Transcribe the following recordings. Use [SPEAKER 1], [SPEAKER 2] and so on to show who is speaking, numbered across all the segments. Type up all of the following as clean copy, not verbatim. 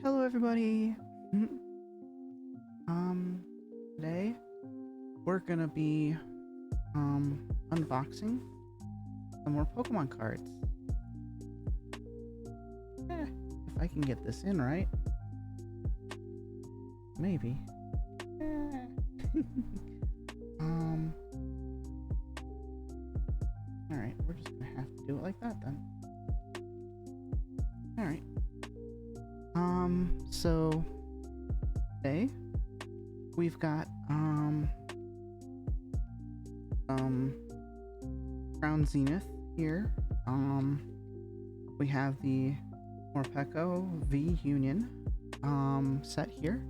[SPEAKER 1] Hello everybody! Today we're gonna be unboxing some more Pokemon cards. If I can get this in right. Maybe. Alright, we're just gonna have to do it like that then. Alright. So today we've got Crown Zenith here. We have the Morpeko V Union set here.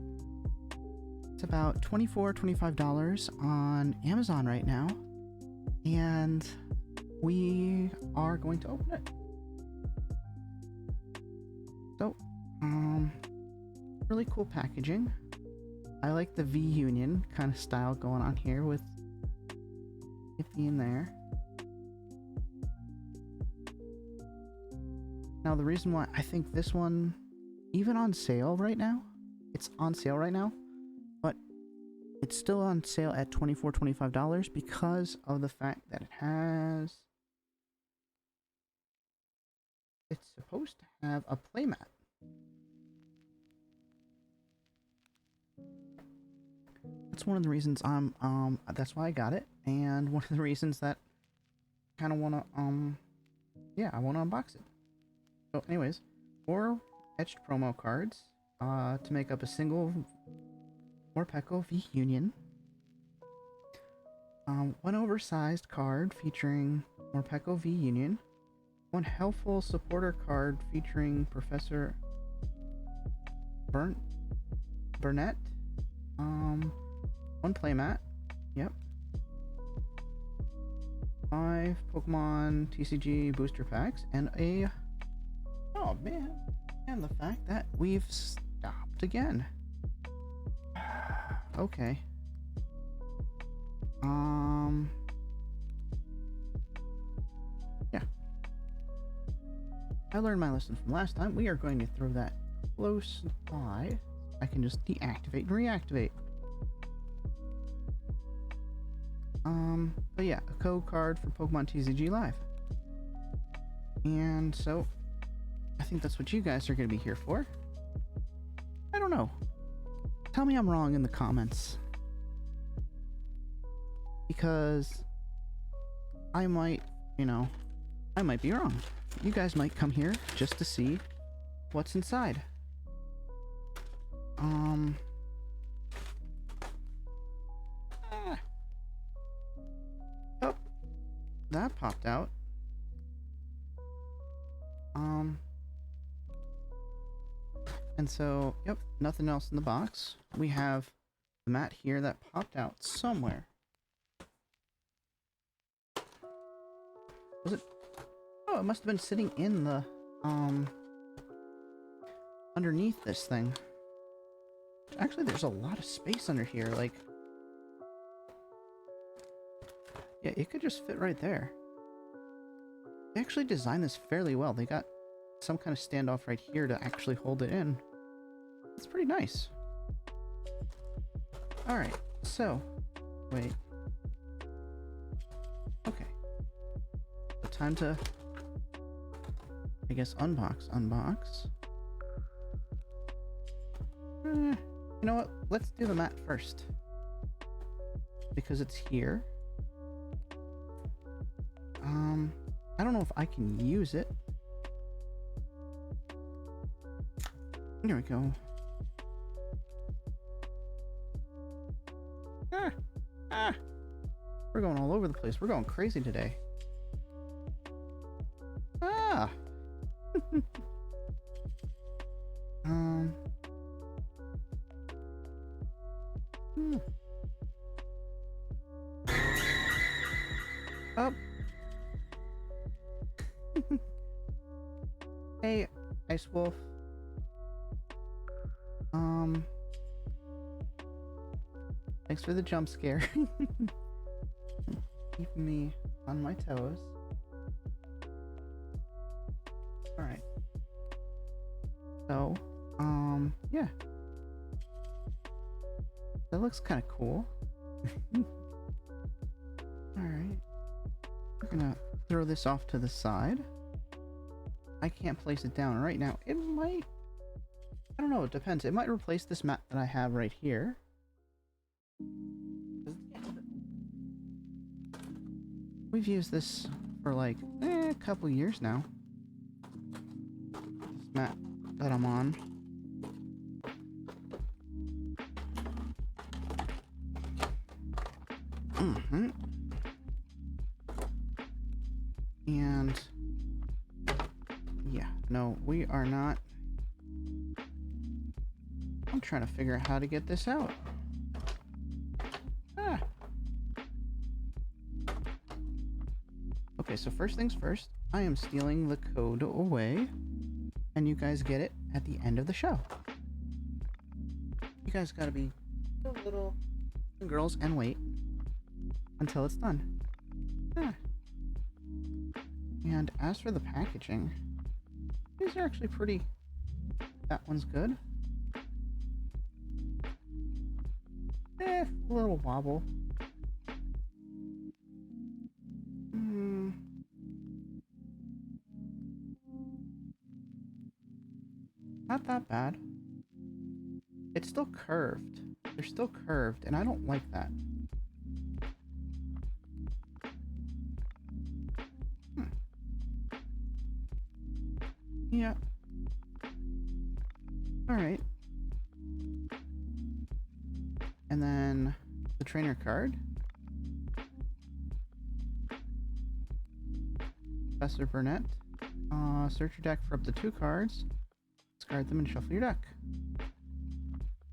[SPEAKER 1] It's about $24-25 on Amazon right now, and we are going to open it. So, really cool packaging. I like the V Union kind of style going on here with Hippie in there. Now, the reason why I think this one, even on sale right now, it's on sale right now, but it's still on sale at $24-25 because of the fact that it's supposed to have a playmat. That's one of the reasons that's why I got it, and one of the reasons that I kind of want to I want to unbox it. So anyways, 4 etched promo cards to make up a single Morpeko V Union. 1 oversized card featuring Morpeko V Union. 1 helpful supporter card featuring Professor Burnett. 1 playmat. Yep. 5 Pokemon TCG booster packs and a... Oh man. And the fact that we've stopped again. Okay. Yeah. I learned my lesson from last time. We are going to throw that close by. I can just deactivate and reactivate. But yeah, a code card for Pokemon TCG Live. And so, I think that's what you guys are going to be here for. I don't know. Tell me I'm wrong in the comments. Because I might, I might be wrong. You guys might come here just to see what's inside. Oh, that popped out. And so, yep, nothing else in the box. We have the mat here that popped out somewhere. Was it? Oh, it must have been sitting in the, underneath this thing. Actually, there's a lot of space under here, like... Yeah, it could just fit right there. They actually designed this fairly well. They got some kind of standoff right here to actually hold it in. It's pretty nice. Alright, so... Wait. Okay. So time to... I guess unbox. You know what? Let's do the mat first. Because it's here. I don't know if I can use it. There we go. We're going all over the place. We're going crazy today. Up. Hey, Ice Wolf. Thanks for the jump scare. Keeping me on my toes. Alright. So, yeah. That looks kind of cool. Alright. We're gonna throw this off to the side. I can't place it down right now. It might... I don't know, it depends. It might replace this mat that I have right here. We've used this for like a couple years now. This mat that I'm on. And yeah, no, we are not. I'm trying to figure out how to get this out. Ah. Okay, so first things first, I am stealing the code away, and you guys get it at the end of the show. You guys gotta be little girls and wait until it's done. Ah. And as for the packaging, these are actually pretty... That one's good. A little wobble. Not that bad. It's still curved. They're still curved, and I don't like that. Yeah. Alright. And then the trainer card. Professor Burnett. Search your deck for up to 2 cards. Discard them and shuffle your deck.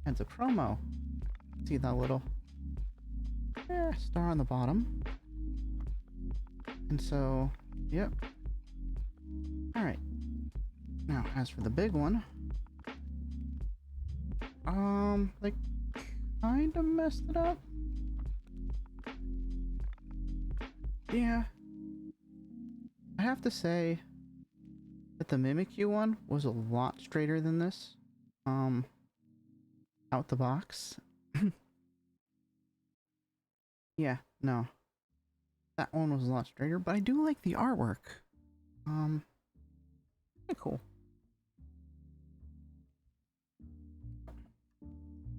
[SPEAKER 1] And it's a promo. See that little star on the bottom. And so, yep. Alright. Now, as for the big one, they kind of messed it up. Yeah. I have to say that the Mimikyu one was a lot straighter than this. Out the box. Yeah, no. That one was a lot straighter, but I do like the artwork. Pretty cool.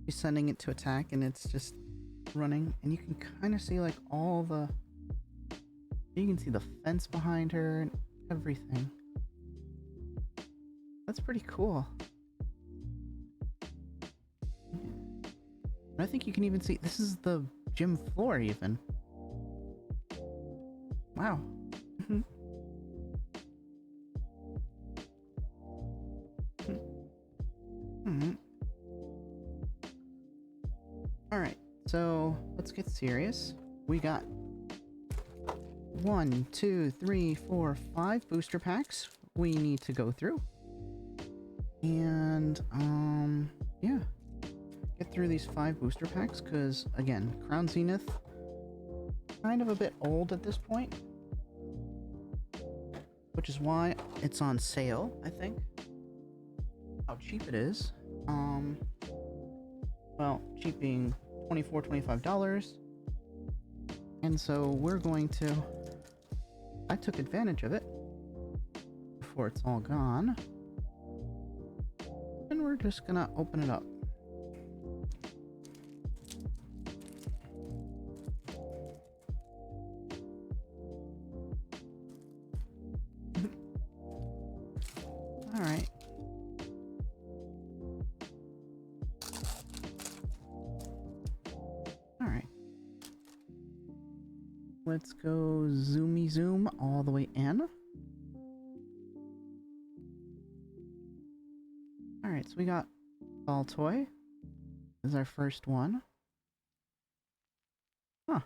[SPEAKER 1] You're sending it to attack and it's just running, and you can kind of see like all the... You can see the fence behind her and everything. That's pretty cool. And I think you can even see, this is the gym floor even. Wow. Alright, so let's get serious. We got 1, 2, 3, 4, 5 booster packs we need to go through. And, yeah. Get through these 5 booster packs, because, again, Crown Zenith, kind of a bit old at this point. Which is why it's on sale, I think. How cheap it is. Well, cheap being $24, $25. And so we're going to... I took advantage of it before it's all gone. And we're just gonna open it up. Alright. Alright. Let's go zoomy zoom all the way in. Alright, so we got Ball Toy. This is our first one. Huh.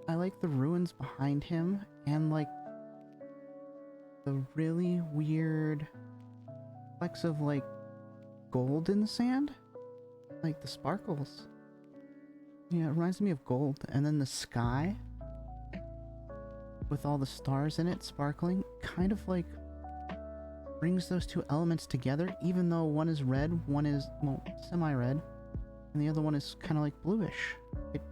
[SPEAKER 1] I like the ruins behind him and like the really weird flecks of like gold in the sand. Like the sparkles. Yeah, it reminds me of gold. And then the sky with all the stars in it sparkling, kind of like brings those two elements together, even though one is red, one is, well, semi-red, and the other one is kind of like bluish. It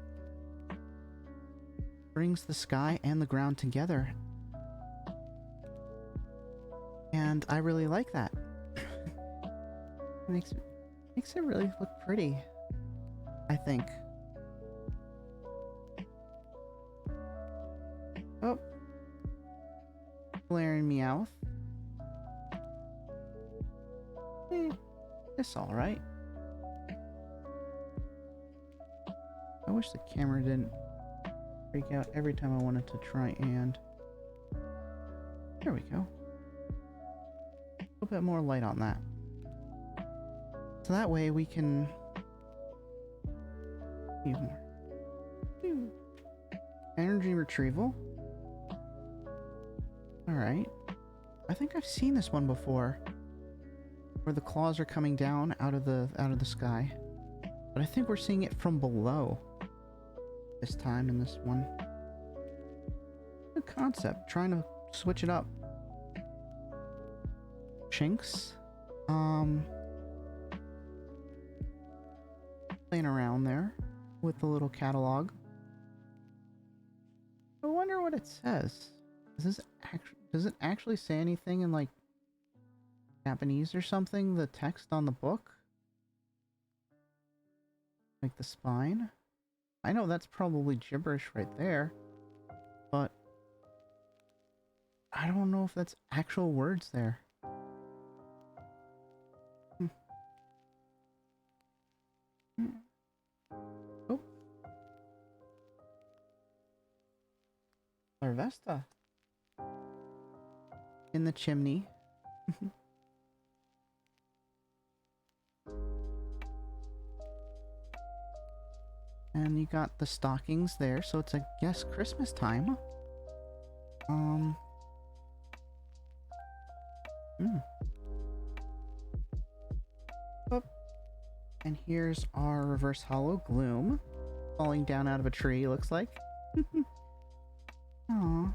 [SPEAKER 1] brings the sky and the ground together. And I really like that. It makes it really look pretty, I think. Oh. Glaring Meowth. It's alright. I wish the camera didn't freak out every time I wanted to try and... There we go. A little bit more light on that. So that way we can... Even more. Energy retrieval. Alright. I think I've seen this one before. Where the claws are coming down out of the sky. But I think we're seeing it from below. This time in this one. Good concept. Trying to switch it up. Shinx. Playing around there with the little catalog. I wonder what it says. Does it actually say anything in like Japanese or something? The text on the book? Like the spine? I know that's probably gibberish right there, but I don't know if that's actual words there. Oh. Larvesta. In the chimney. And you got the stockings there, so it's, I guess, Christmas time. Oh. And here's our reverse hollow Gloom. Falling down out of a tree, looks like. Aww.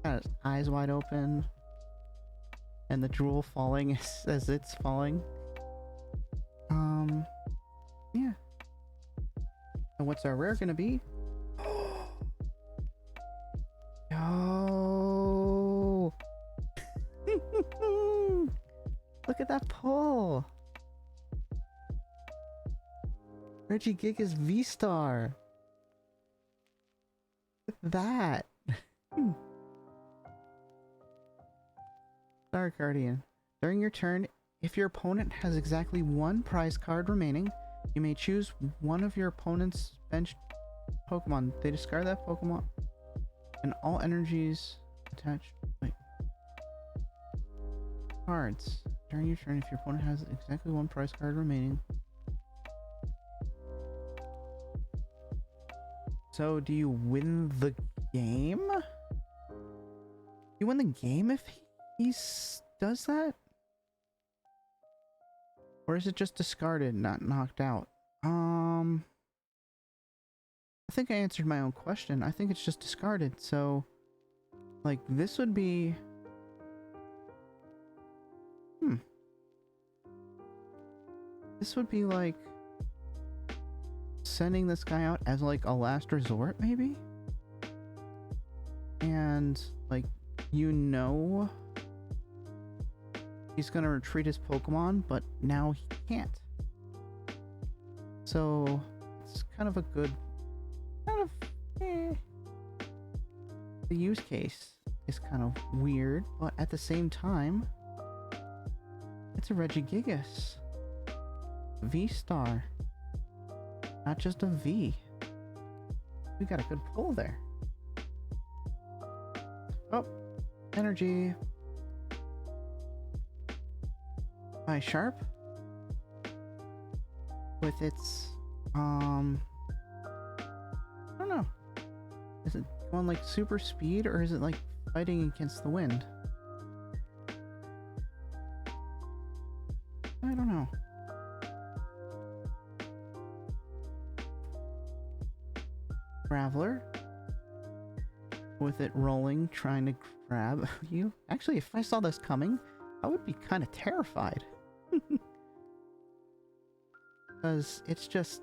[SPEAKER 1] Got his eyes wide open. And the drool falling as it's falling. Yeah. And what's our rare gonna be? Yo! Look at that pull! Regigigas V-Star! Look at that! Star Guardian. During your turn, if your opponent has exactly one prize card remaining, you may choose one of your opponent's benched Pokemon. They discard that Pokemon, and all energies attached. Wait. Cards. During your turn, if your opponent has exactly one prize card remaining. So, do you win the game? You win the game if he does that? Or is it just discarded, not knocked out? I think I answered my own question. I think it's just discarded, so... Like, this would be... This would be like... sending this guy out as, like, a last resort, maybe? And, like, you know... he's gonna retreat his Pokemon, but now he can't. So it's kind of a good, the use case is kind of weird, but at the same time, it's a Regigigas V-Star, not just a V. We got a good pull there. Oh, energy. By Sharp with its I don't know, is it going like super speed or is it like fighting against the wind? I don't know. Graveler with it rolling, trying to grab you. Actually, if I saw this coming, I would be kind of terrified. Because it's just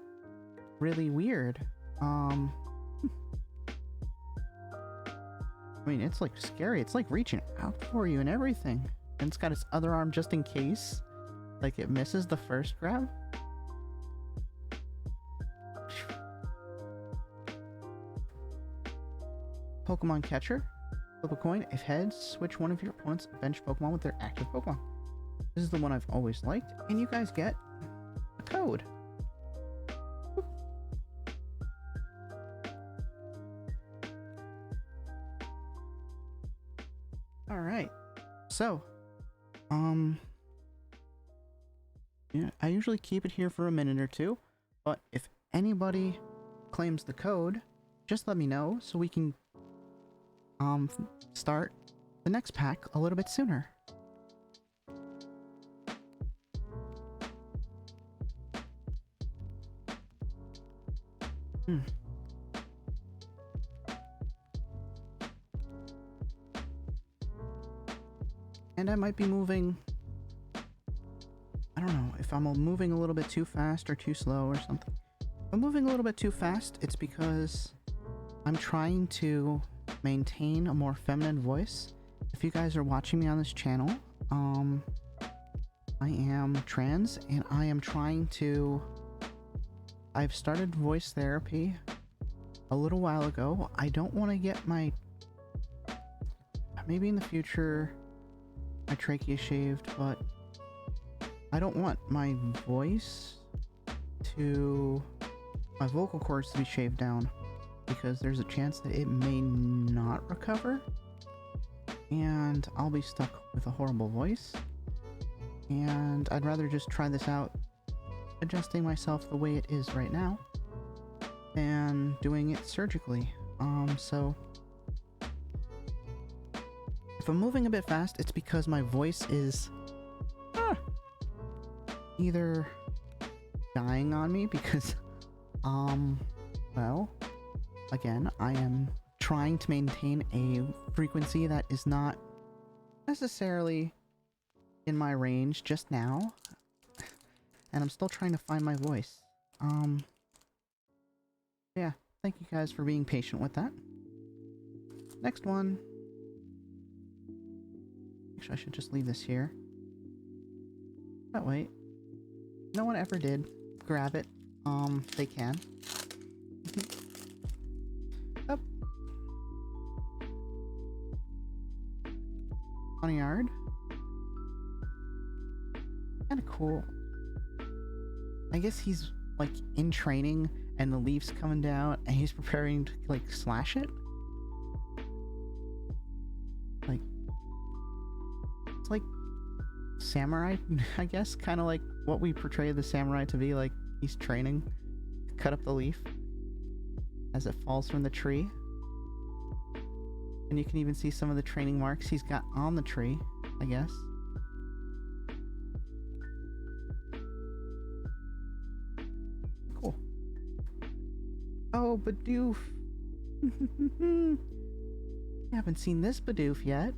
[SPEAKER 1] really weird. I mean, it's like scary. It's like reaching out for you and everything. And it's got its other arm just in case. Like it misses the first grab. Pokemon Catcher. Flip a coin. If heads, switch one of your opponent's bench Pokemon with their active Pokemon. This is the one I've always liked. And you guys get a code. Alright. So, yeah, I usually keep it here for a minute or two, but if anybody claims the code, just let me know so we can start the next pack a little bit sooner. And I might be moving, I don't know if I'm moving a little bit too fast or too slow or something. If I'm moving a little bit too fast, it's because I'm trying to maintain a more feminine voice. If you guys are watching me on this channel, I am trans and I am trying to, I've started voice therapy a little while ago. I don't want to get my, maybe in the future, my trachea shaved, but I don't want my voice to, my vocal cords to be shaved down, because there's a chance that it may not recover and I'll be stuck with a horrible voice. And I'd rather just try this out, adjusting myself the way it is right now than doing it surgically. So if I'm moving a bit fast, it's because my voice is either dying on me because, well, again, I am trying to maintain a frequency that is not necessarily in my range just now, and I'm still trying to find my voice. Yeah, thank you guys for being patient with that. Next one. Actually, I should just leave this here. Oh, wait. No one ever did grab it. They can. Up. Funny yard. Kinda cool. I guess he's like in training and the leaf's coming down and he's preparing to like slash it. Like, it's like samurai, I guess, kind of like what we portray the samurai to be. Like he's training to cut up the leaf as it falls from the tree, and you can even see some of the training marks he's got on the tree, I guess. Cool. Oh, Bidoof. You haven't seen this Bidoof yet.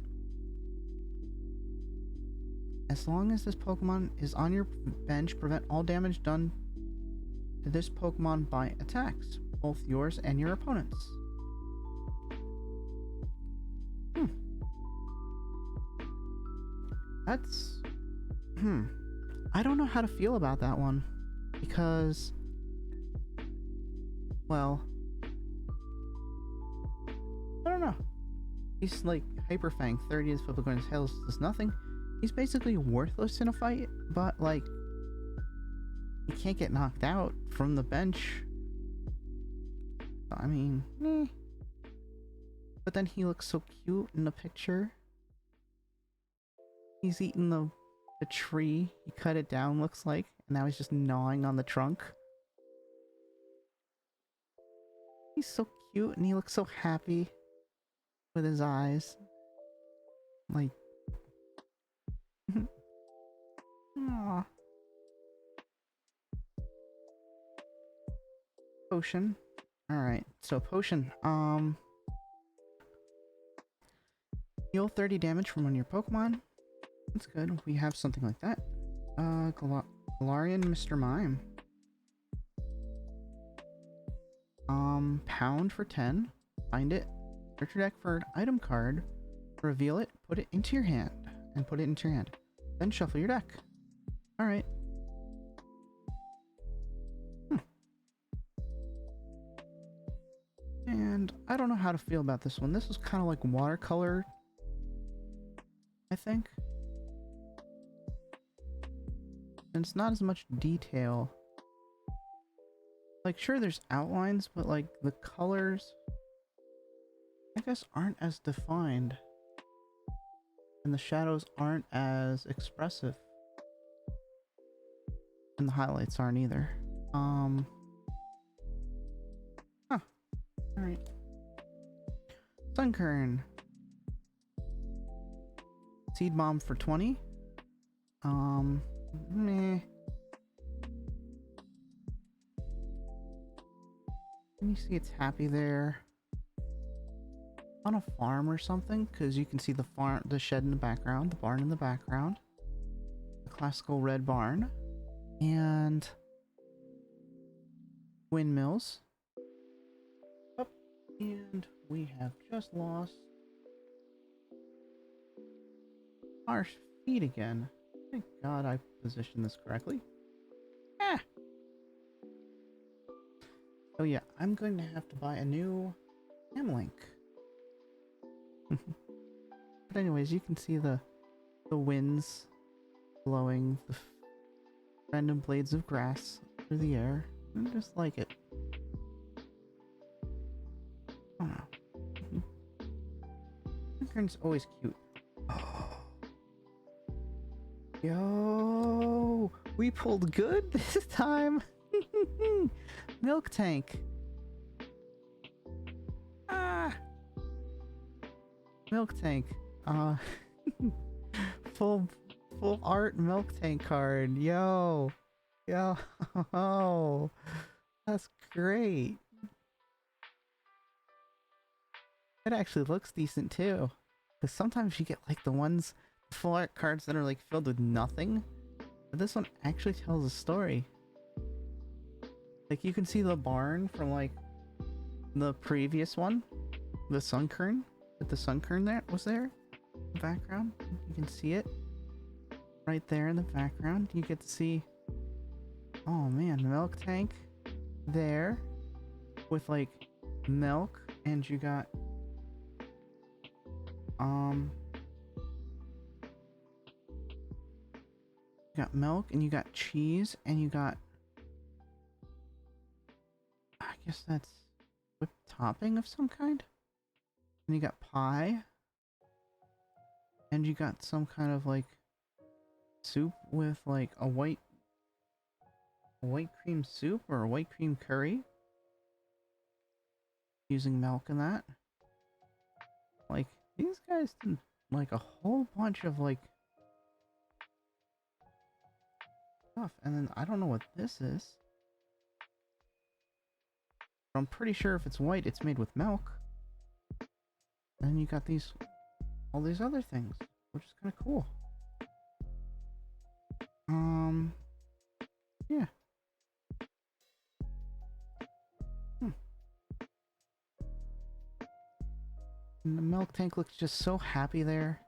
[SPEAKER 1] As long as this Pokemon is on your bench, prevent all damage done to this Pokemon by attacks, both yours and your opponent's. That's... I don't know how to feel about that one, because... well... I don't know. He's like Hyper Fang, 30th Flippercoin's Hails does nothing. He's basically worthless in a fight, but like, he can't get knocked out from the bench. I mean, But then he looks so cute in the picture. He's eating the tree. He cut it down, looks like, and now he's just gnawing on the trunk. He's so cute and he looks so happy with his eyes. Like, aww. Potion. Alright, so potion. Heal 30 damage from one of your Pokemon. That's good. We have something like that. Galarian Mr. Mime. Pound for 10. Find it. Search your deck for an item card. Reveal it. Put it into your hand. And put it into your hand. Then shuffle your deck. Alright. And I don't know how to feel about this one. This is kind of like watercolor, I think. And it's not as much detail. Like, sure, there's outlines, but like the colors, I guess, aren't as defined. And the shadows aren't as expressive. And the highlights aren't either. Alright. Sunkern. Seed Bomb for 20. Meh. Can you see it's happy there? On a farm or something? Because you can see the farm, the shed in the background, the barn in the background. The classical red barn. And windmills. Up. And we have just lost our feet again. Thank God I positioned this correctly. Ah! Oh yeah, I'm going to have to buy a new Hamlink. But anyways, you can see the winds blowing the random blades of grass through the air. I just like it. I don't know. Sunkern's always cute. Yo, we pulled good this time. Milk Tank. Ah, Milk Tank. Full art Milk Tank card. Yo, that's great. It actually looks decent too, because sometimes you get like the ones full art cards that are like filled with nothing, but this one actually tells a story. Like, you can see the barn from like the previous one, the Sunkern, with the Sunkern that was there in the background. You can see it right there in the background. You get to see, oh man, Milk Tank there with like milk, and you got milk, and you got cheese, and you got, I guess that's whipped topping of some kind, and you got pie, and you got some kind of like soup with like a white cream soup or a white cream curry using milk in that. Like, these guys did like a whole bunch of like stuff. And then I don't know what this is. I'm pretty sure if it's white, it's made with milk. And then you got all these other things, which is kind of cool. Yeah. And the Milk Tank looks just so happy there.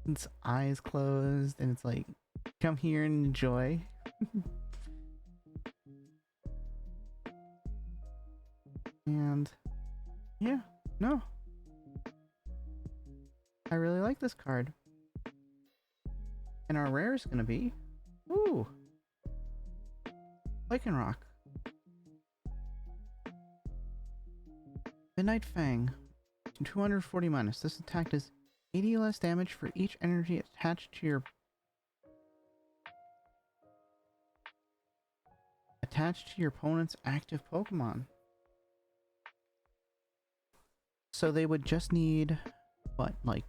[SPEAKER 1] Its eyes closed, and it's like, come here and enjoy. And yeah, no, I really like this card. And our rare is gonna be, ooh, Lycanroc. Midnight Fang. 240 minus. This attack does 80 less damage for each energy attached to your opponent's active Pokemon. So they would just need what, like,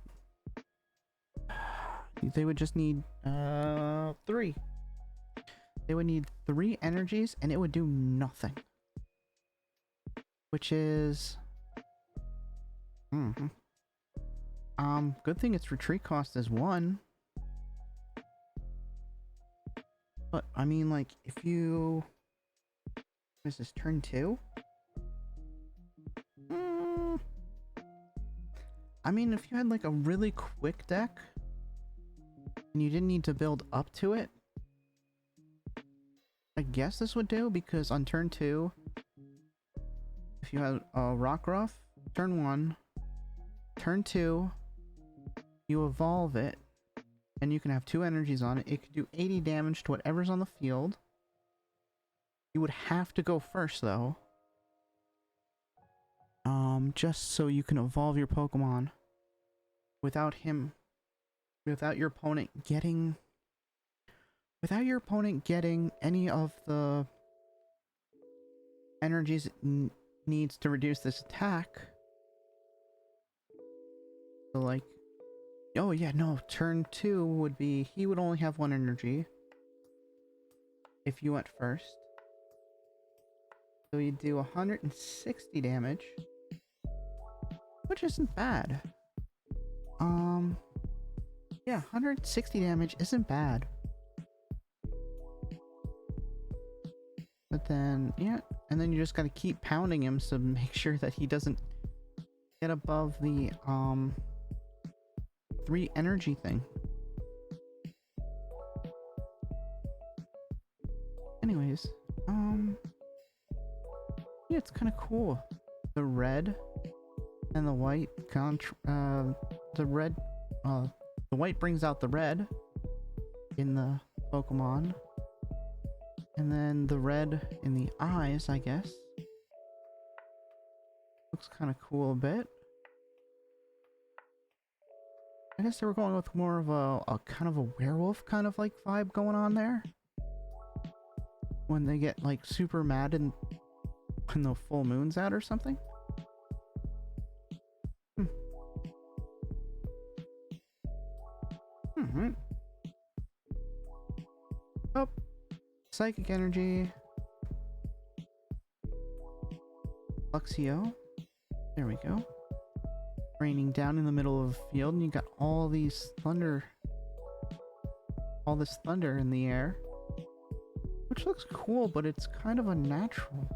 [SPEAKER 1] they would just need 3. They would need 3 energies, and it would do nothing. Which is Good thing its retreat cost is 1. But, I mean, like, if you... What is this, turn 2? I mean, if you had, like, a really quick deck, and you didn't need to build up to it, I guess this would do, because on turn 2, if you had a Rockruff, turn 1, turn 2, you evolve it, and you can have 2 energies on it. It could do 80 damage to whatever's on the field. You would have to go first, though. Just so you can evolve your Pokemon without your opponent getting any of the energies it needs to reduce this attack. So, like, oh yeah, no, turn 2 would be, he would only have 1 energy if you went first. So you do 160 damage, which isn't bad. Yeah, 160 damage isn't bad. But then, yeah, and then you just gotta keep pounding him to make sure that he doesn't get above the, 3 energy thing. Anyways, yeah, it's kind of cool. The red and the white the white brings out the red in the Pokemon, and then the red in the eyes, I guess. Looks kind of cool a bit. I guess they were going with more of a kind of a werewolf kind of like vibe going on there. When they get like super mad and when the full moon's out or something. Oh, psychic energy. Luxio. There we go. Raining down in the middle of the field, and you got all this thunder in the air, which looks cool, but it's kind of unnatural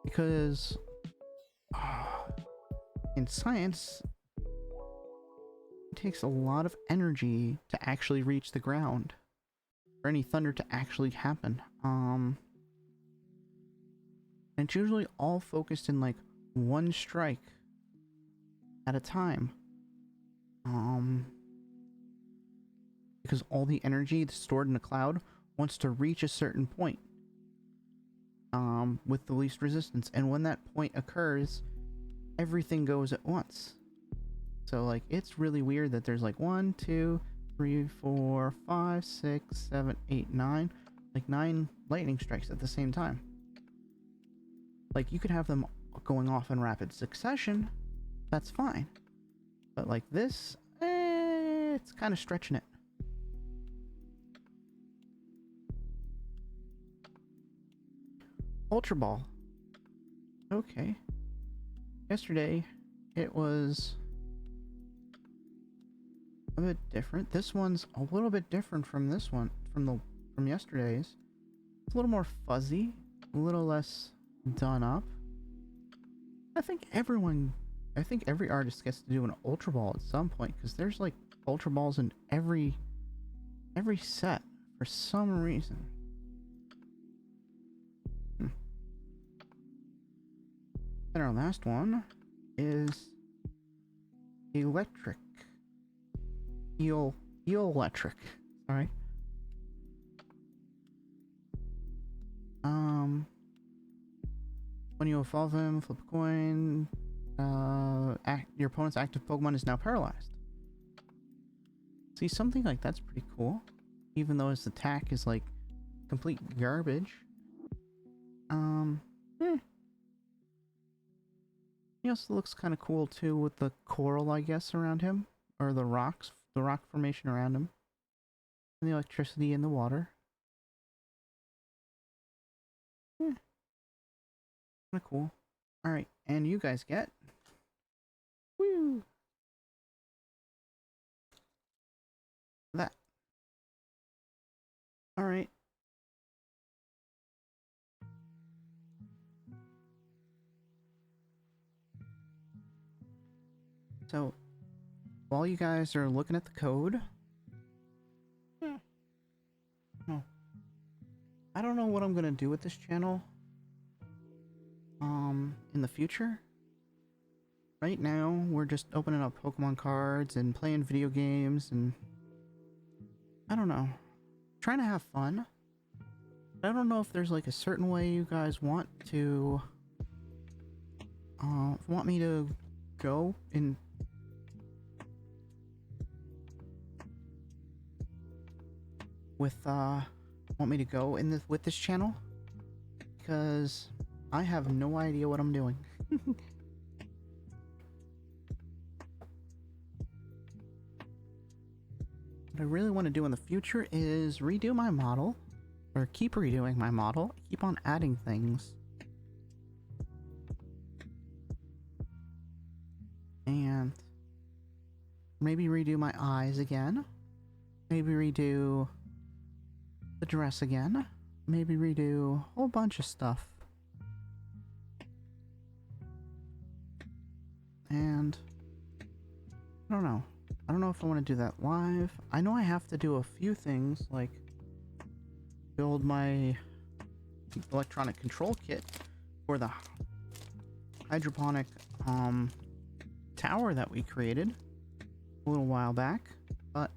[SPEAKER 1] because in science it takes a lot of energy to actually reach the ground for any thunder to actually happen. And it's usually all focused in like one strike at a time. Because all the energy that's stored in a cloud wants to reach a certain point. With the least resistance. And when that point occurs, everything goes at once. So like, it's really weird that there's like 1, 2, 3, 4, 5, 6, 7, 8, 9, like 9 lightning strikes at the same time. Like, you could have them going off in rapid succession, that's fine. But like this, it's kind of stretching it. Ultra Ball. Okay. Yesterday, it was a bit different. This one's a little bit different from this one, from yesterday's. It's a little more fuzzy, a little less done up. I think every artist gets to do an Ultra Ball at some point, because there's like Ultra Balls in every set for some reason. And our last one is electric. Electric. Sorry. When you evolve him, flip a coin. Your opponent's active Pokemon is now paralyzed. See, something like that's pretty cool. Even though his attack is like complete garbage. He also looks kind of cool too with the coral, I guess, around him. Or the rocks, the rock formation around him. And the electricity in the water. Kind of cool. Alright, and you guys get... Woo! So, while you guys are looking at the code... Oh. I don't know what I'm gonna do with this channel. In the future. Right now, we're just opening up Pokemon cards and playing video games and... I don't know. Trying to have fun. But I don't know if there's like a certain way you guys want to... want me to go in... with, want me to go in with this channel? Because I have no idea what I'm doing. What I really want to do in the future is redo my model, or keep redoing my model, keep on adding things. And maybe redo my eyes again. Maybe redo the dress again. Maybe redo a whole bunch of stuff. And I don't know. I don't know if I want to do that live. I know I have to do a few things, like build my electronic control kit for the hydroponic tower that we created a little while back, but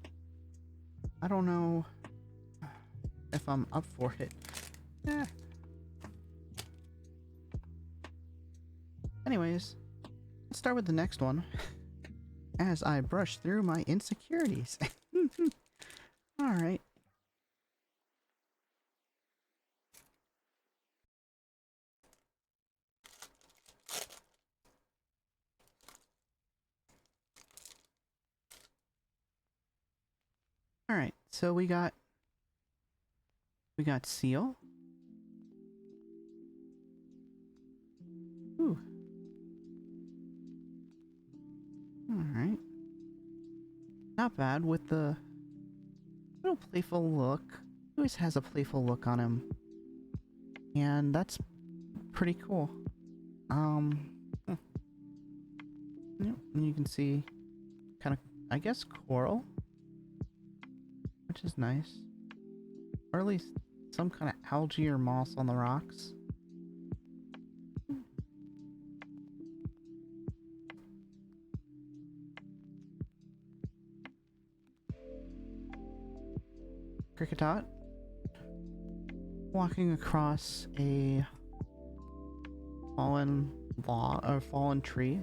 [SPEAKER 1] I don't know if I'm up for it. Anyways, let's start with the next one. As I brush through my insecurities. Alright. Alright, so we got Seal. Ooh. Alright. Not bad with the little playful look. He always has a playful look on him. And that's pretty cool. Yep, and you can see kind of, I guess, coral. Which is nice. Or at least some kind of algae or moss on the rocks. Cricketot walking across a fallen fallen tree.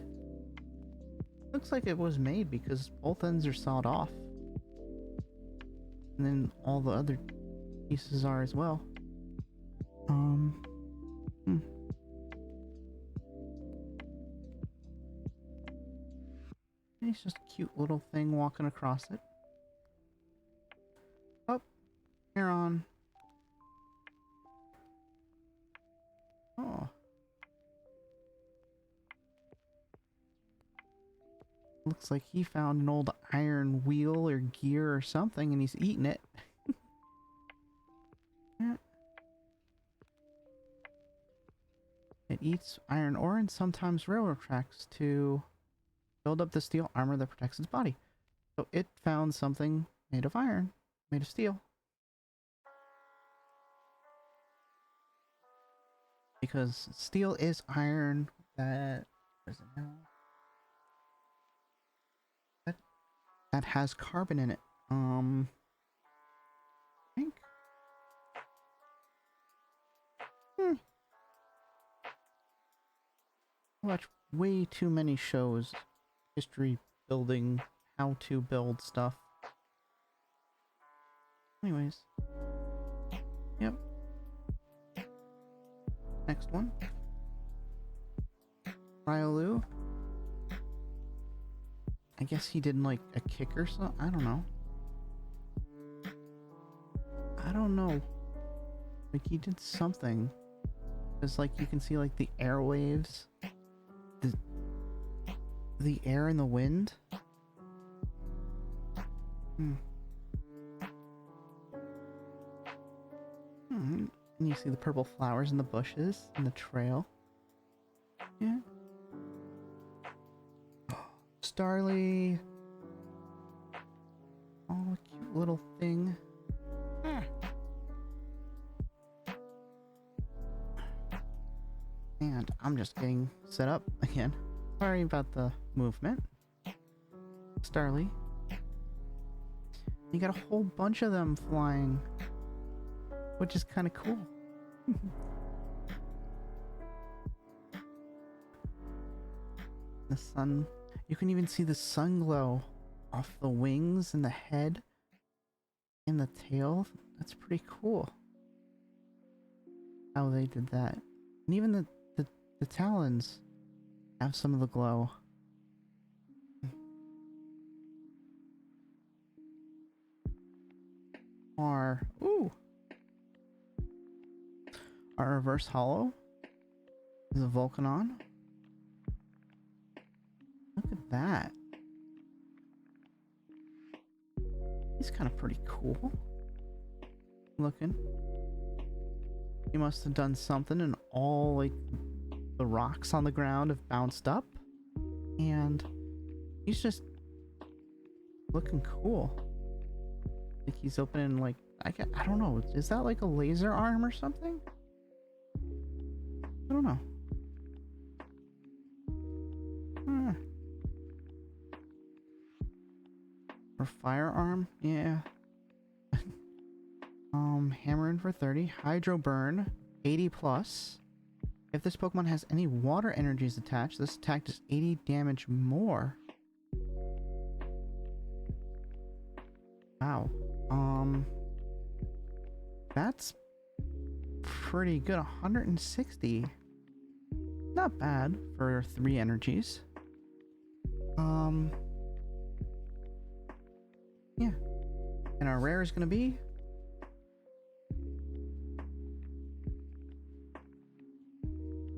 [SPEAKER 1] Looks like it was made because both ends are sawed off. And then all the other pieces are as well. It's just a cute little thing walking across it. Oh, Heron. Oh. Looks like he found an old iron wheel or gear or something and he's eating it. Yeah. It eats iron ore and sometimes railroad tracks to build up the steel armor that protects its body. So it found something made of iron, made of steel. Because steel is iron that... What is it now? That has carbon in it. I think. I watch way too many shows. History building, how to build stuff. Anyways. Yep. Next one. Ryolu. I guess he did like a kick or something. I don't know. I don't know. Like he did something. Because like you can see like the airwaves. The air and the wind. And you see the purple flowers in the bushes and the trail. Yeah. Starly. Oh, a cute little thing. And I'm just getting set up again. Sorry about the movement. Starly. You got a whole bunch of them flying, which is kind of cool. The sun, you can even see the sun glow off the wings and the head and the tail. That's pretty cool how they did that. And even the talons have some of the glow. Our reverse hollow is a Volcanon. Look at that. He's kind of pretty cool looking. He must have done something and all like the rocks on the ground have bounced up and he's just looking cool. Like he's opening like I don't know, is that like a laser arm or something? I don't know. Or firearm, yeah. Hammering for 30, Hydro Burn, 80 plus. If this Pokemon has any water energies attached, this attack does 80 damage more. Wow. That's pretty good. 160. Not bad for 3 energies. Yeah. And our rare is gonna be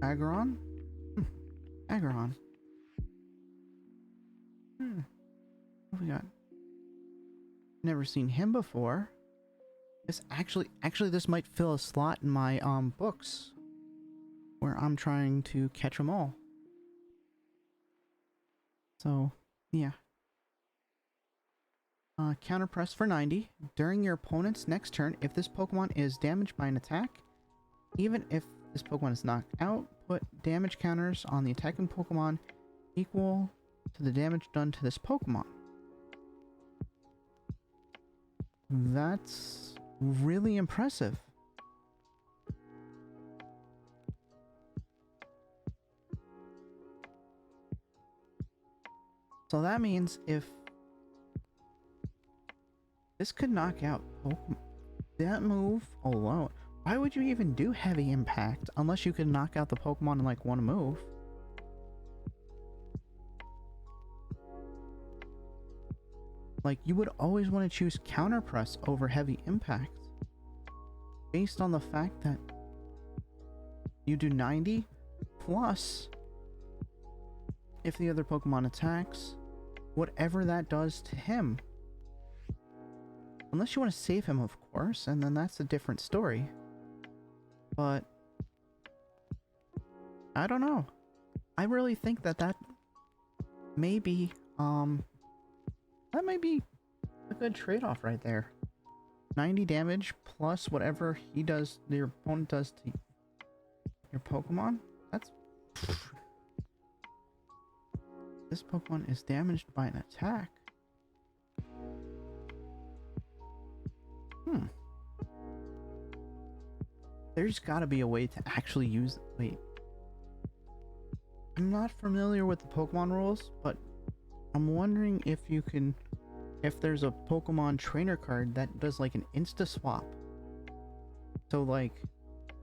[SPEAKER 1] Aggron? Aggron. What have we got? Never seen him before. This actually this might fill a slot in my books where I'm trying to catch them all. So, yeah. Counter press for 90. During your opponent's next turn, if this Pokemon is damaged by an attack, even if this Pokemon is knocked out, put damage counters on the attacking Pokemon equal to the damage done to this Pokemon. That's really impressive. So that means if this could knock out Pokemon, that move alone. Why would you even do heavy impact unless you could knock out the Pokemon in like one move? Like you would always want to choose counter press over heavy impact based on the fact that you do 90 plus if the other Pokemon attacks, whatever that does to him. Unless you want to save him, of course, and then that's a different story. But I don't know. I really think that may be that might be a good trade-off right there. 90 damage plus whatever he does, your opponent does to your Pokemon. That's this Pokemon is damaged by an attack. There's got to be a way to actually use. Wait, I'm not familiar with the Pokemon rules, but I'm wondering if you can, if there's a Pokemon trainer card that does like an insta swap. So like,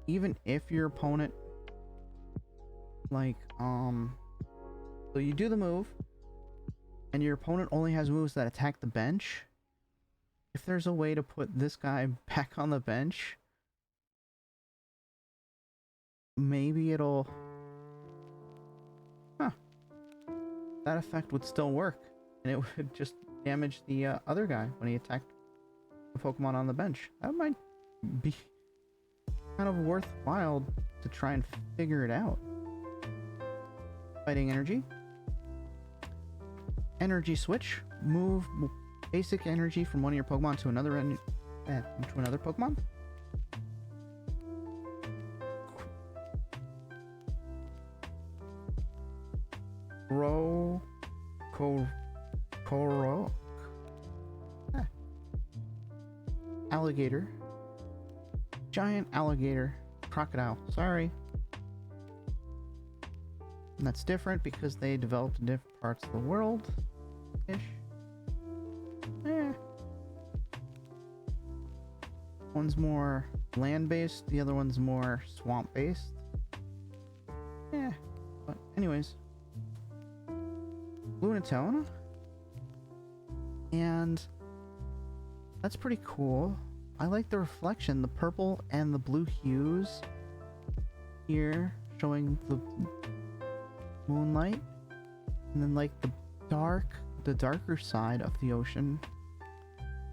[SPEAKER 1] even if your opponent, like, so you do the move, and your opponent only has moves that attack the bench. If there's a way to put this guy back on the bench, maybe it'll... That effect would still work, and it would just damage the other guy when he attacked the Pokemon on the bench. That might be kind of worthwhile to try and figure it out. Fighting energy. energy switch. Move basic energy from one of your Pokemon to another Pokemon. Koro. Alligator. Giant alligator. Crocodile. Sorry. And that's different because they developed in different parts of the world. Ish. One's more land-based, the other one's more swamp-based. Yeah. But anyways. Lunatone. And that's pretty cool. I like the reflection, the purple and the blue hues here showing the moonlight, and then like the darker side of the ocean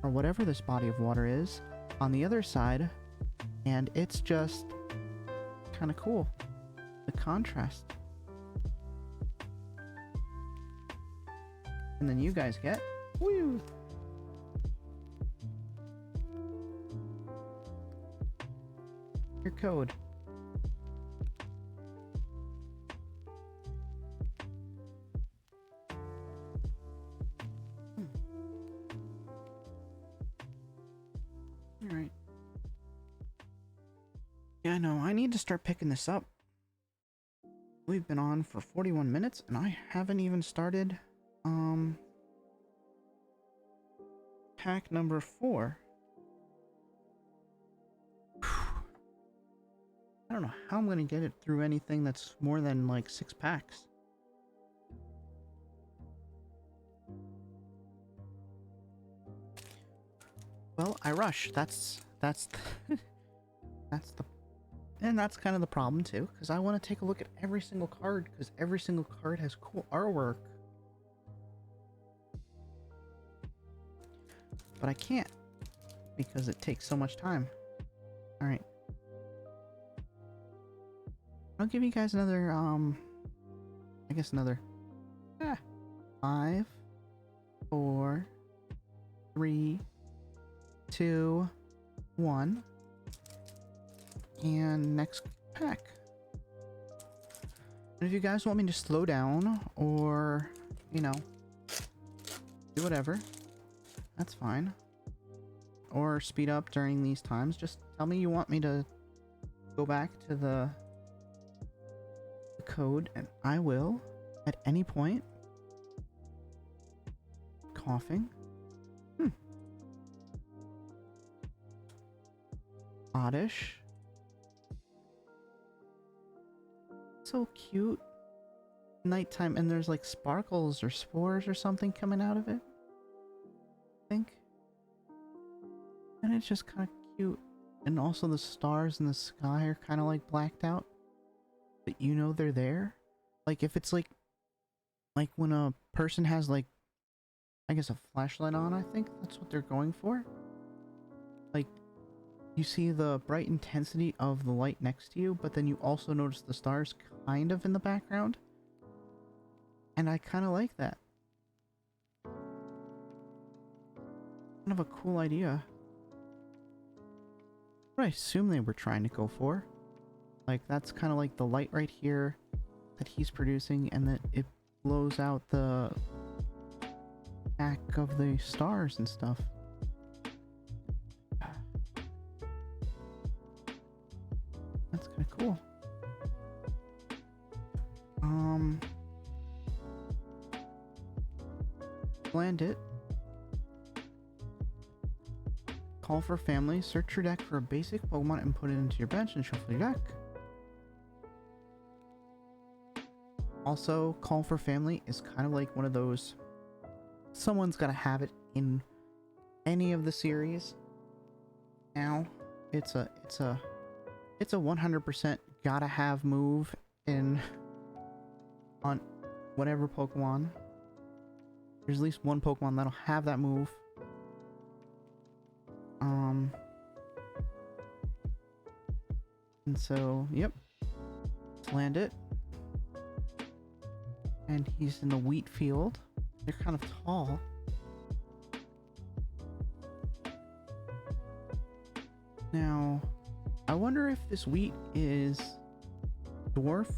[SPEAKER 1] or whatever this body of water is on the other side, and it's just kind of cool, the contrast. And then you guys get woo, your code. Alright. Yeah, I know. I need to start picking this up. We've been on for 41 minutes and I haven't even started pack number 4. I don't know how I'm gonna get it through anything that's more than like 6 packs. Well, I rush. That's and that's kind of the problem too, because I want to take a look at every single card, because every single card has cool artwork. But I can't, because it takes so much time. Alright. I'll give you guys another, I guess another 5, 4, 3, 2, 1. And next pack. And if you guys want me to slow down or, you know, do whatever, that's fine. Or speed up during these times, just tell me you want me to go back to the code and I will at any point. Coughing. Oddish. So cute. Nighttime, and there's like sparkles or spores or something coming out of it, I think. And it's just kind of cute. And also the stars in the sky are kind of like blacked out, but you know they're there. Like if it's like when a person has like, I guess a flashlight on, I think that's what they're going for. Like you see the bright intensity of the light next to you, but then you also notice the stars kind of in the background. And I kind of like that. Kind of a cool idea. What I assume they were trying to go for. Like that's kind of like the light right here that he's producing, and that it blows out the back of the stars and stuff. That's kind of cool. Land it. Call for family. Search your deck for a basic Pokemon and put it into your bench and shuffle your deck. Also, call for family is kind of like one of those. Someone's gotta have it in any of the series. Now, it's a 100% gotta have move on whatever Pokemon. There's at least one Pokemon that'll have that move. And so, yep. Let's land it. And he's in the wheat field. They're kind of tall. Now, I wonder if this wheat is dwarf,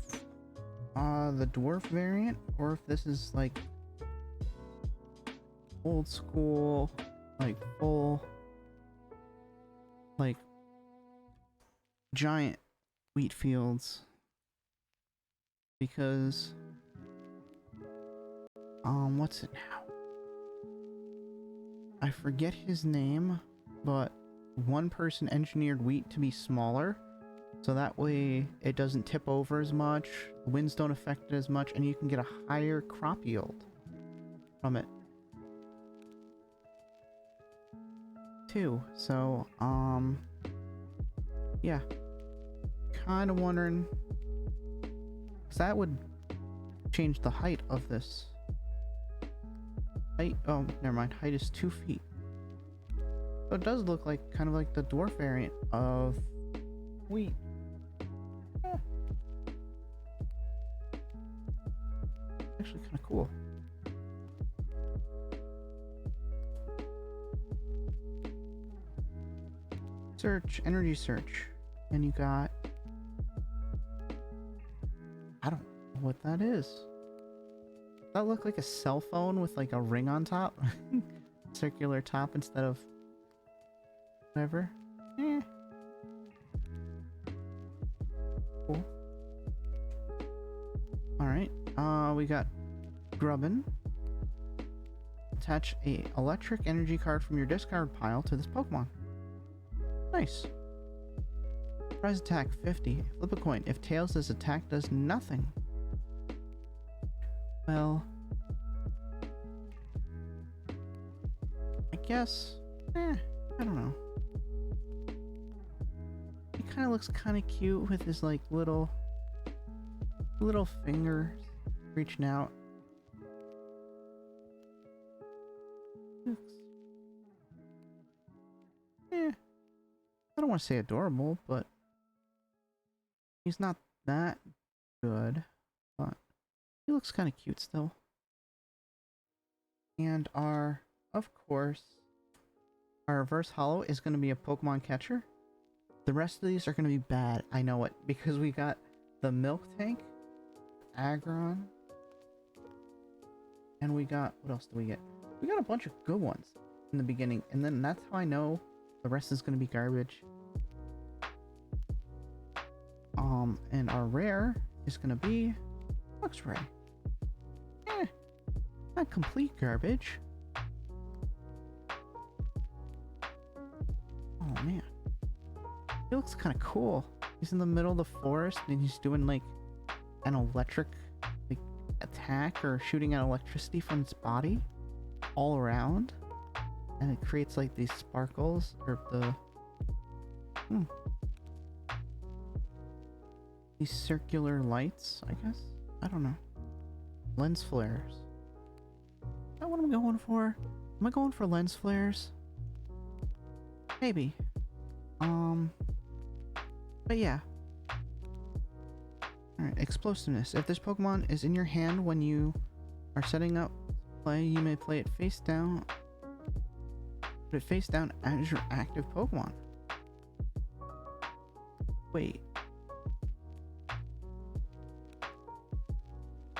[SPEAKER 1] the dwarf variant, or if this is like old school, like full, like giant wheat fields. Because, what's it now? I forget his name, but one person engineered wheat to be smaller, so that way it doesn't tip over as much, the winds don't affect it as much, and you can get a higher crop yield from it too. So, yeah, kind of wondering, because that would change the height of this. Height, oh, never mind, height is 2 feet. So it does look like kind of like the dwarf variant of wheat. Yeah. Actually kind of cool. Search, energy search. And you got, I don't know what that is. Does that look like a cell phone with like a ring on top? Circular top instead of whatever. Eh. Cool. Alright. We got Grubbin. Attach a electric energy card from your discard pile to this Pokemon. Nice. Surprise attack 50. Flip a coin. If tails, this attack does nothing. Well, I guess, I don't know. He kind of looks kind of cute with his like little fingers reaching out. Looks, I don't want to say adorable, but he's not that good, but he looks kind of cute still. And of course, our reverse holo is going to be a Pokemon catcher. The rest of these are going to be bad. I know it, because we got the Milk Tank, Aggron, and we got, what else do we get? We got a bunch of good ones in the beginning, and then that's how I know the rest is going to be garbage. And our rare is going to be Luxray. Not complete garbage. Oh man, he looks kind of cool. He's in the middle of the forest and he's doing like an electric like attack or shooting out electricity from its body all around, and it creates like these sparkles or the these circular lights, I guess. I don't know. Lens flares. Is that what I'm going for? Am I going for lens flares? Maybe. But yeah. Alright, explosiveness. If this Pokemon is in your hand when you are setting up play, you may play it face down. Put it face down as your active Pokemon. Wait.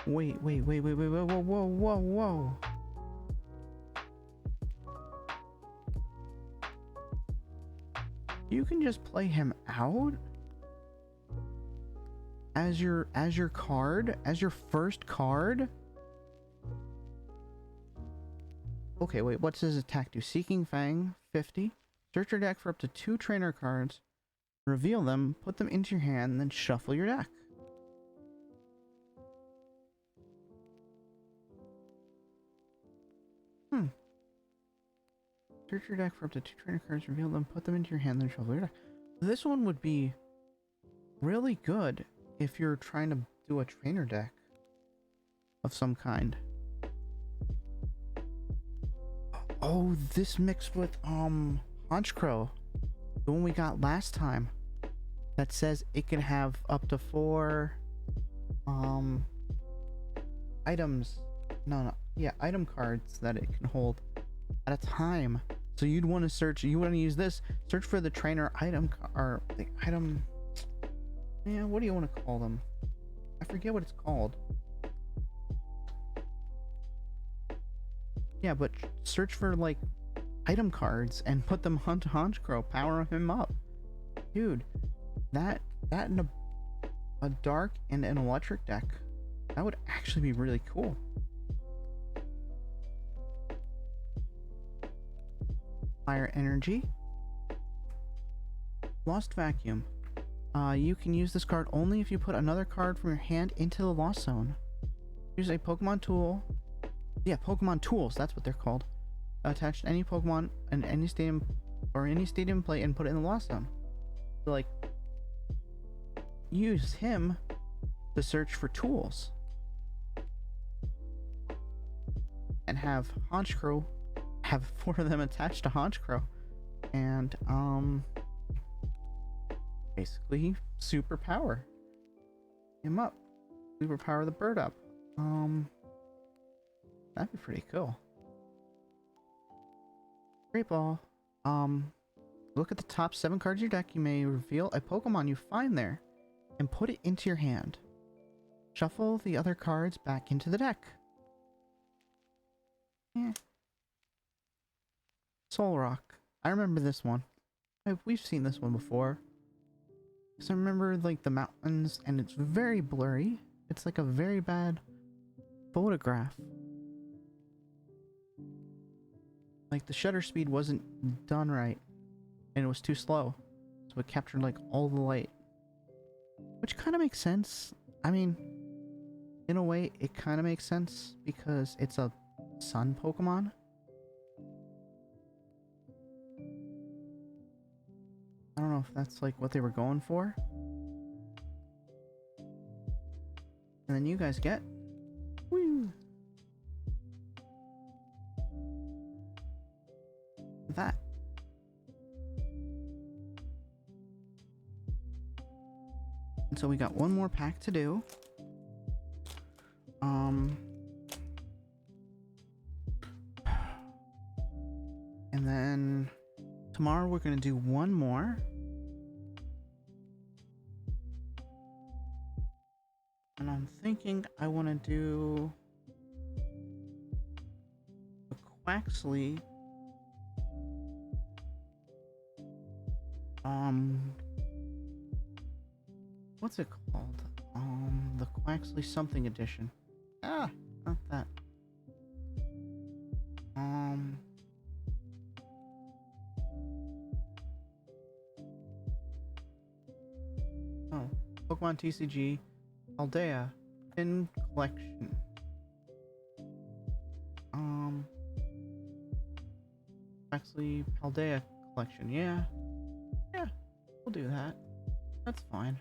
[SPEAKER 1] Wait, whoa. You can just play him out as your card, as your first card? Okay, wait, what's his attack do? Seeking Fang, 50. Search your deck for up to 2 trainer cards. Reveal them, put them into your hand, then shuffle your deck. Search your deck for up to 2 trainer cards, reveal them, put them into your hand, then shuffle your deck. This one would be really good if you're trying to do a trainer deck of some kind. Oh, this mixed with Honchkrow, the one we got last time, that says it can have up to 4 items. No, yeah, item cards that it can hold at a time. So you'd want to search, you want to use this, search for the trainer item, or the item, man, what do you want to call them? I forget what it's called. Yeah, but search for like item cards and put them onto Honchkrow, power him up. Dude, that in a dark and an electric deck, that would actually be really cool. Fire energy. Lost vacuum. You can use this card only if you put another card from your hand into the lost zone. Use a Pokemon tool. Yeah, Pokemon tools, that's what they're called. Attach any Pokemon in any stadium or any stadium play and put it in the lost zone. So, like, use him to search for tools. And have Honchkrow, have 4 of them attached to Honchkrow. And, basically superpower him up. Superpower the bird up. That'd be pretty cool. Great ball. Look at the top 7 cards of your deck. You may reveal a Pokemon you find there and put it into your hand. Shuffle the other cards back into the deck. Yeah. Soul Rock. I remember this one. We've seen this one before. Because I remember like the mountains and it's very blurry. It's like a very bad photograph. Like the shutter speed wasn't done right. And it was too slow. So it captured like all the light. Which kind of makes sense. I mean, in a way, it kind of makes sense because it's a sun Pokemon. I don't know if that's like what they were going for. And then you guys get... Woo! That. And so we got one more pack to do. And then tomorrow we're gonna do one more. And I'm thinking I want to do a Quaxley. What's it called? The Quaxley something edition. Ah, not that. Oh, Pokemon TCG Aldea Pin Collection. Quaxley Paldea Collection. Yeah, we'll do that. That's fine.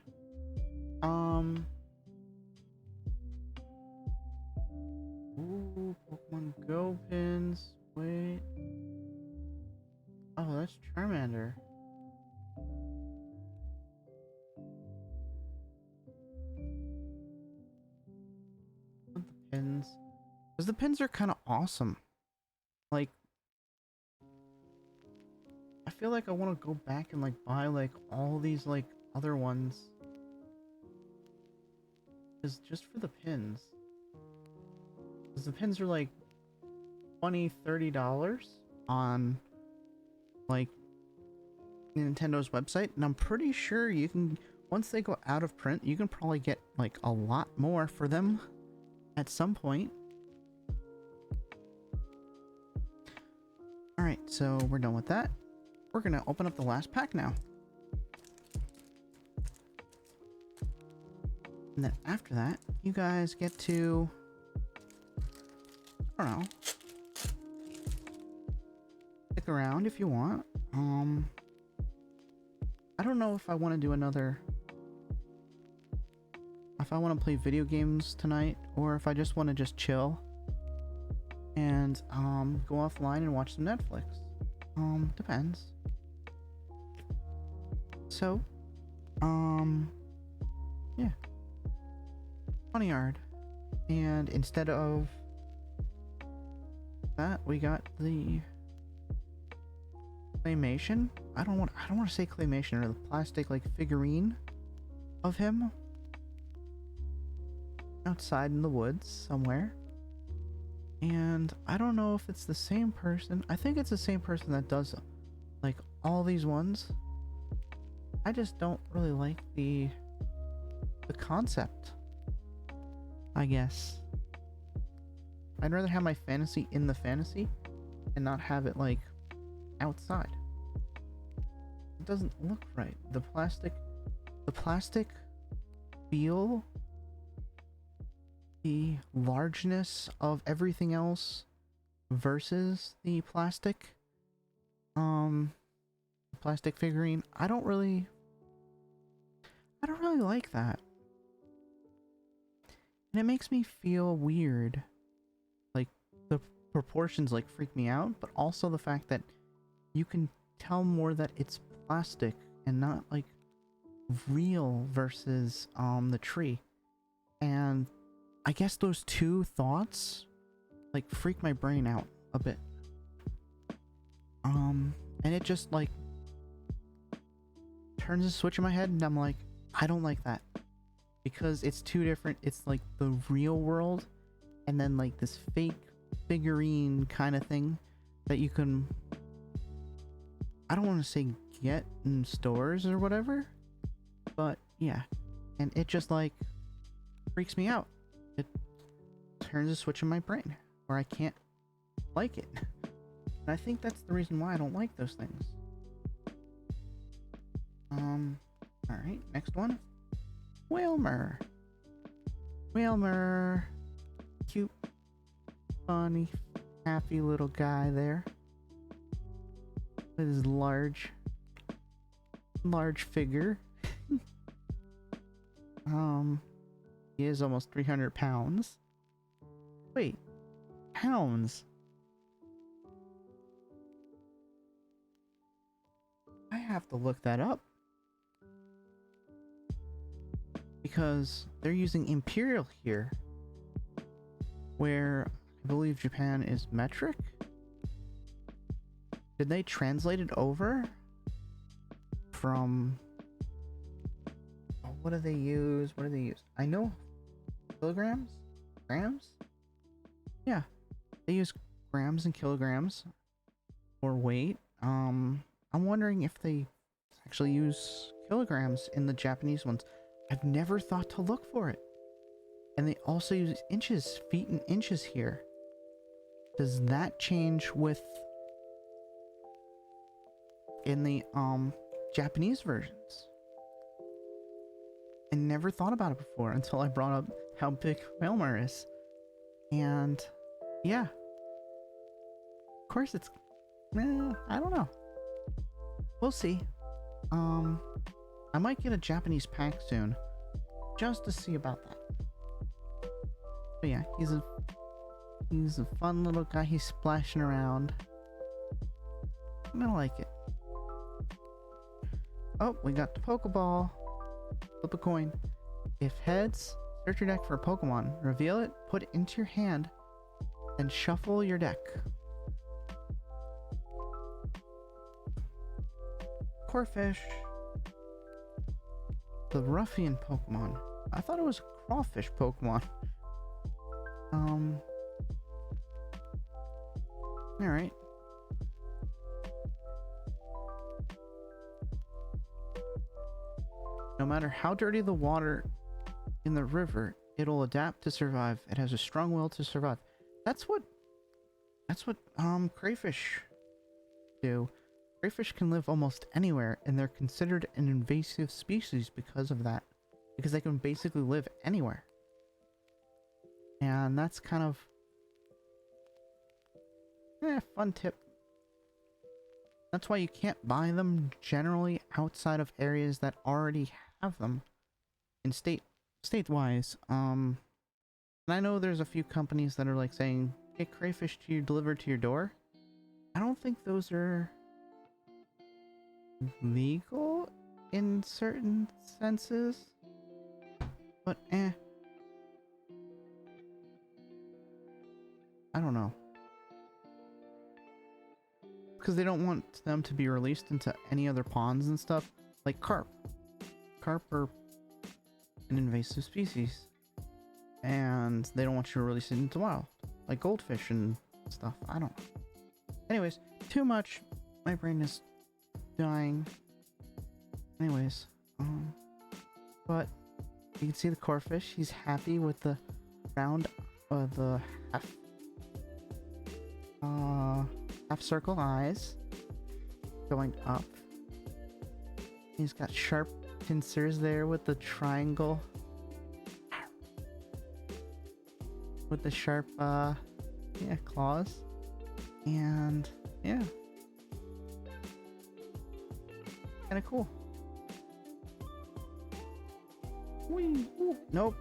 [SPEAKER 1] Ooh, Pokemon Go pins. Wait. Oh, that's Charmander. Want the pins? Because the pins are kind of awesome. Like, I feel like I want to go back and like buy like all these like other ones. Just for the pins. Because the pins are like $20-$30 on like Nintendo's website, and I'm pretty sure you can, once they go out of print, you can probably get like a lot more for them at some point. Alright, so we're done with that. We're gonna open up the last pack now. And then after that, you guys get to, I don't know, stick around if you want. I don't know if I want to do another, if I want to play video games tonight, or if I just want to just chill and go offline and watch some Netflix. Depends. So, yeah. Funny Yard. And instead of that, we got the claymation. I don't want to say claymation, or the plastic like figurine of him outside in the woods somewhere. And I don't know if it's the same person. I think it's the same person that does like all these ones. I just don't really like the concept, I guess. I'd rather have my fantasy in the fantasy and not have it like outside. It doesn't look right. The plastic feel, the largeness of everything else versus the plastic figurine. I don't really like that. And it makes me feel weird. Like, the proportions like freak me out, but also the fact that you can tell more that it's plastic and not like real versus the tree. And I guess those two thoughts like freak my brain out a bit. And it just like turns a switch in my head, and I'm like, I don't like that. Because it's two different, it's like the real world and then like this fake figurine kind of thing that you can, I don't want to say get in stores or whatever, but yeah. And it just like freaks me out. It turns a switch in my brain where I can't like it. And I think that's the reason why I don't like those things. Alright, next one. Wilmer. Cute, funny, happy little guy there. With his large figure. He is almost 300 pounds. Wait, pounds? I have to look that up. Because they're using imperial here, where I believe Japan is metric. Did they translate it over from, what do they use? I know kilograms? Grams? Yeah, they use grams and kilograms for weight. I'm wondering if they actually use kilograms in the Japanese ones. I've never thought to look for it. And they also use inches, feet and inches here. Does that change with in the Japanese versions? I never thought about it before until I brought up how big Wilmer is. And yeah. Of course it's I don't know. We'll see. I might get a Japanese pack soon, just to see about that. But yeah, he's a fun little guy. He's splashing around. I'm gonna like it. Oh, we got the Pokeball. Flip a coin. If heads, search your deck for a Pokemon. Reveal it, put it into your hand, then shuffle your deck. Corphish. The ruffian Pokemon. I thought it was a crawfish Pokemon. Alright. No matter how dirty the water in the river, it'll adapt to survive. It has a strong will to survive. That's what crayfish do. Crayfish can live almost anywhere, and they're considered an invasive species because of that. Because they can basically live anywhere. And that's kind of fun tip. That's why you can't buy them generally outside of areas that already have them. In state-wise. And I know there's a few companies that are like saying, hey, crayfish delivered to your door. I don't think those are legal in certain senses, but I don't know. because they don't want them to be released into any other ponds and stuff, like carp. Carp are an invasive species, and they don't want you to release it into wild, like goldfish and stuff. I don't know. Anyways, too much. My brain is dying. Anyways, but you can see the corefish. He's happy with the round, the half circle eyes going up. He's got sharp pincers there with the triangle, with the sharp claws, and yeah, kind of cool. Whee! Ooh, nope,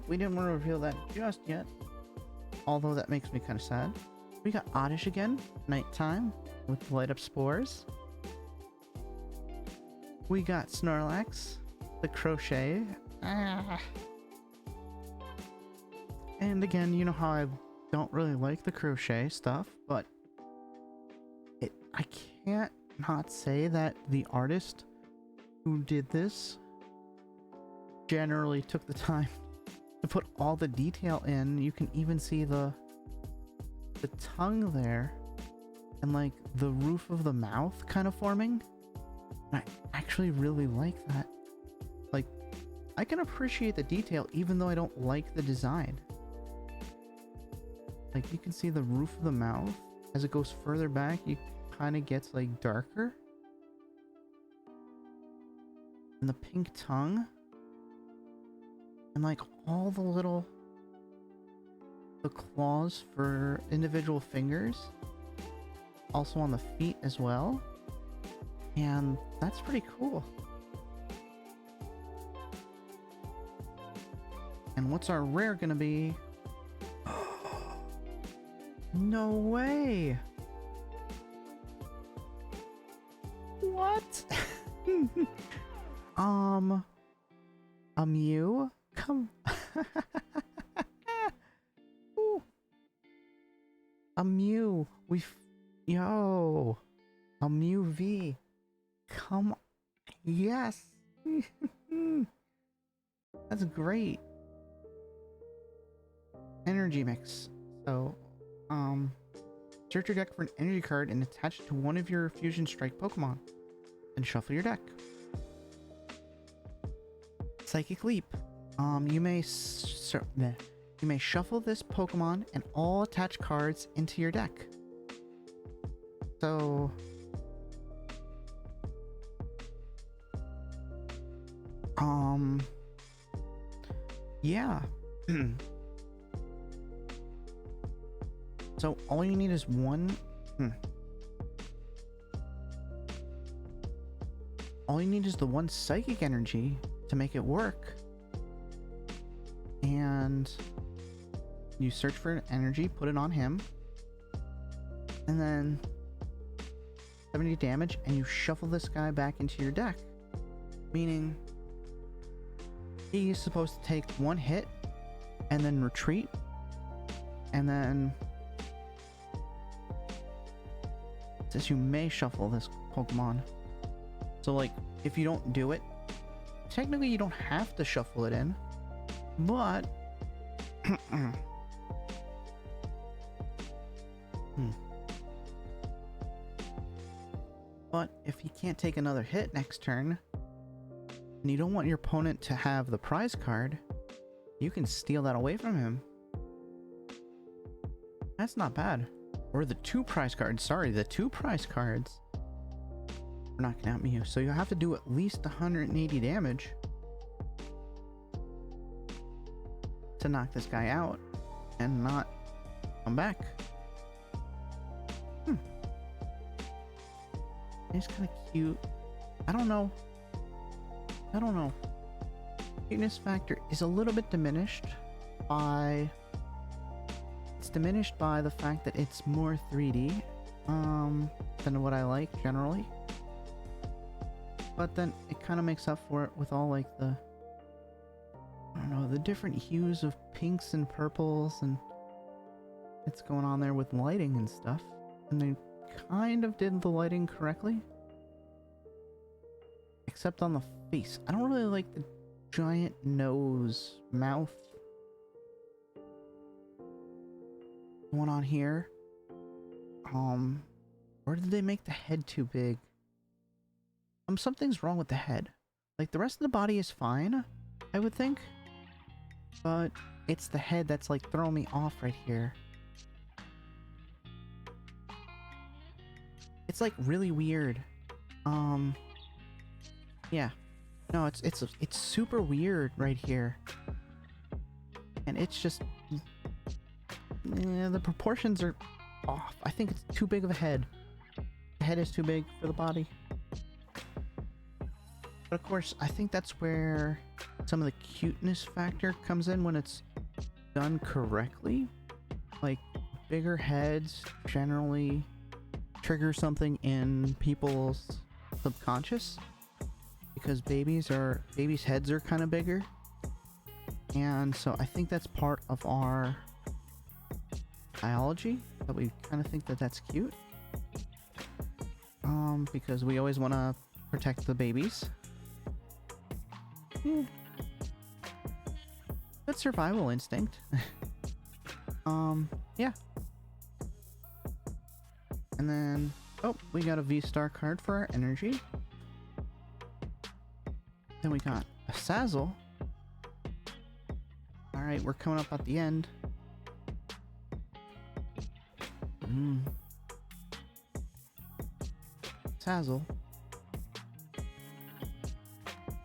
[SPEAKER 1] we didn't want to reveal that just yet, although that makes me kind of sad. We got Oddish again, nighttime with light up spores. We got Snorlax, the crochet. And again, you know how I don't really like the crochet stuff, but I can't not say that the artist who did this generally took the time to put all the detail in. You can even see the tongue there, and like the roof of the mouth kind of forming. I actually really like that. Like, I can appreciate the detail even though I don't like the design. Like, you can see the roof of the mouth as it goes further back, it kind of gets like darker, and the pink tongue, and like all the claws for individual fingers, also on the feet as well, and that's pretty cool. And what's our rare gonna be? No way! What? A Mew? Come. A Mew. Yo. A Mew V. Come. Yes. That's great. Energy mix. So, search your deck for an energy card and attach it to one of your Fusion Strike Pokemon. Then shuffle your deck. Psychic Leap. You may shuffle this Pokemon and all attached cards into your deck. So, yeah. So all you need is one. All you need is the one psychic energy to make it work. And you search for an energy, put it on him, and then 70 damage, and you shuffle this guy back into your deck. Meaning he's supposed to take one hit and then retreat, and then it says you may shuffle this Pokemon. So like, if you don't do it, technically you don't have to shuffle it in, but but if he can't take another hit next turn, and you don't want your opponent to have the prize card, you can steal that away from him. That's not bad. Or the two prize cards. Sorry, the two prize cards for knocking out Mew. So you have to do at least 180 damage to knock this guy out and not come back. He's kind of cute. I don't know. Cuteness factor is a little bit diminished by... It's diminished by the fact that it's more 3D than what I like generally. But then it kind of makes up for it with all like the... I don't know, the different hues of pinks and purples, and it's going on there with lighting and stuff. And they kind of did the lighting correctly. Except on the face. I don't really like the giant nose, mouth one on here. Or did they make the head too big? Something's wrong with the head. Like, the rest of the body is fine, I would think. But it's the head that's, like, throwing me off right here. It's, like, really weird. Yeah. No, it's super weird right here. And it's just... yeah, the proportions are off. I think it's too big of a head. The head is too big for the body. But of course, I think that's where some of the cuteness factor comes in when it's done correctly. Like, bigger heads generally trigger something in people's subconscious. Because babies' heads are kind of bigger. And so I think that's part of our biology, that we kind of think that that's cute. Because we always want to protect the babies. Yeah. Good survival instinct. Yeah. And then, oh, we got a V-Star card for our energy. Then we got a Sazzle. Alright, we're coming up at the end. Sazzle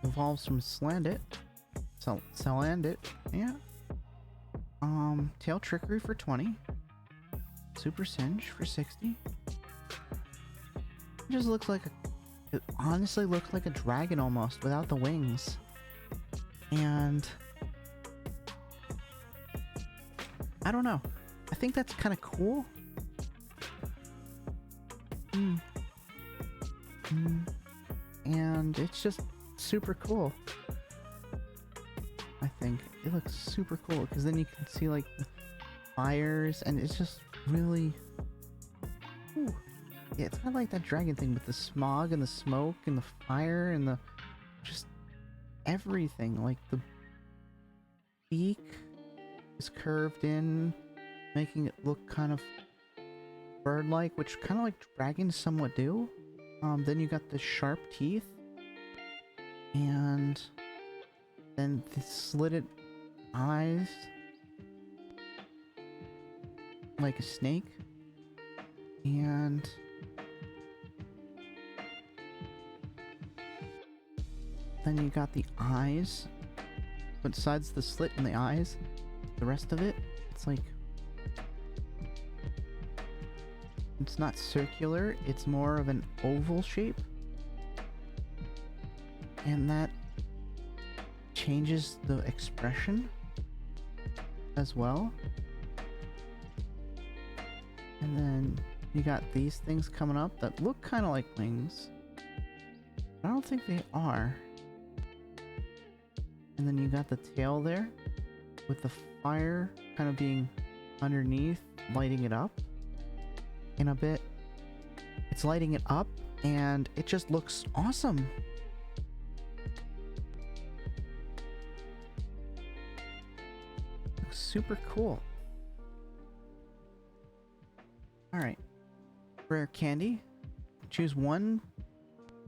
[SPEAKER 1] evolves from Salandit. Salandit, yeah. Tail Trickery for 20. Super Singe for 60. It just looks like it honestly looks like a dragon almost, without the wings. And I don't know. I think that's kind of cool. And it's just super cool. I think it looks super cool because then you can see like the fires, and it's just really, ooh. Yeah, it's kind of like that dragon thing with the smog and the smoke and the fire and the just everything. Like the beak is curved in, making it look kind of bird-like, which kind of like dragons somewhat do. Then you got the sharp teeth, and then the slitted eyes, like a snake, and then you got the eyes, but besides the slit in the eyes, the rest of it, it's like, it's not circular, it's more of an oval shape. And that changes the expression as well. And then you got these things coming up that look kind of like wings. I don't think they are. And then you got the tail there with the fire kind of being underneath, lighting it up. In a bit, it's lighting it up, and it just looks awesome. Looks super cool. Alright. Rare candy. Choose one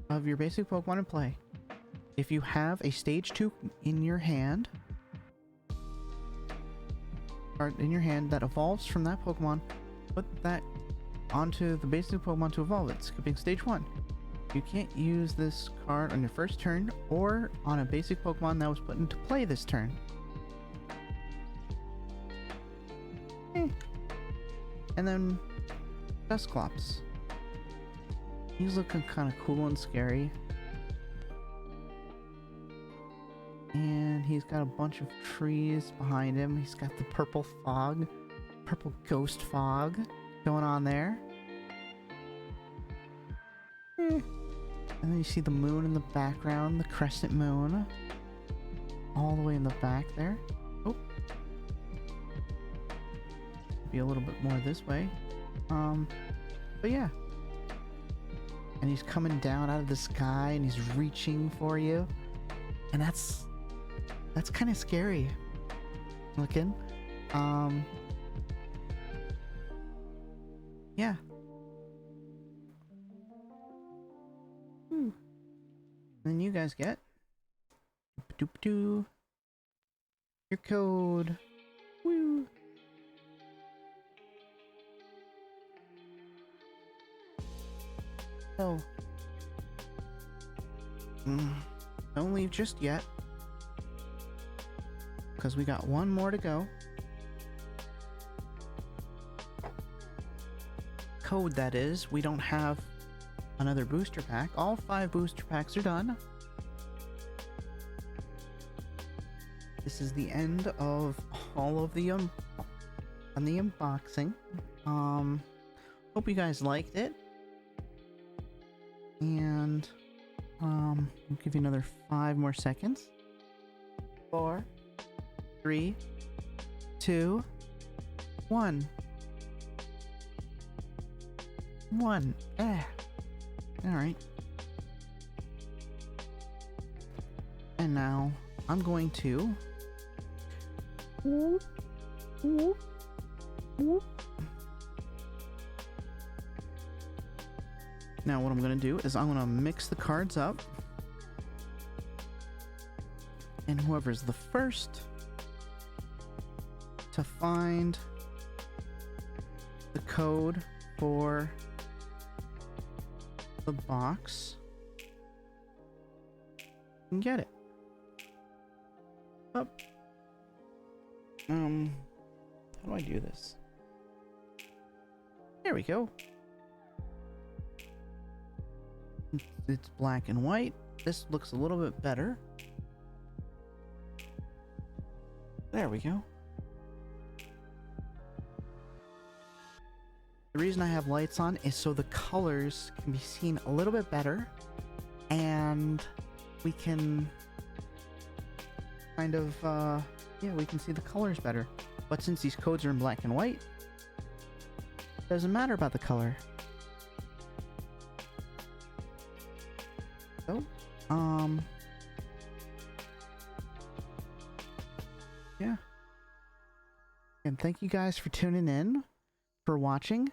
[SPEAKER 1] of your basic Pokemon and play. If you have a stage 2 in your hand, or in your hand that evolves from that Pokemon, put that onto the basic Pokemon to evolve it, skipping stage 1. You can't use this card on your first turn or on a basic Pokemon that was put into play this turn. And then Dusclops. He's looking kind of cool and scary. And he's got a bunch of trees behind him. He's got the purple fog, purple ghost fog going on there. And then you see the moon in the background, the crescent moon, all the way in the back there. Oh, be a little bit more this way. But yeah, and he's coming down out of the sky and he's reaching for you, and that's kind of scary looking. Yeah. Then you guys get doop your code. Woo. Oh. Don't leave just yet, because we got one more to go. Code, that is. We don't have another booster pack. All 5 booster packs are done. This is the end of all of the unboxing. Hope you guys liked it. And I'll give you another 5 more seconds. 4, 3, 2, 1. 1. Alright. And now I'm going to now what I'm going to do is I'm going to mix the cards up, and whoever's the first to find the code for the box can get it. Up. How do I do this? There we go. It's black and white. This looks a little bit better. There we go. The reason I have lights on is so the colors can be seen a little bit better, and we can kind of, yeah, we can see the colors better. But since these codes are in black and white, it doesn't matter about the color. So, yeah. And thank you guys for tuning in, for watching.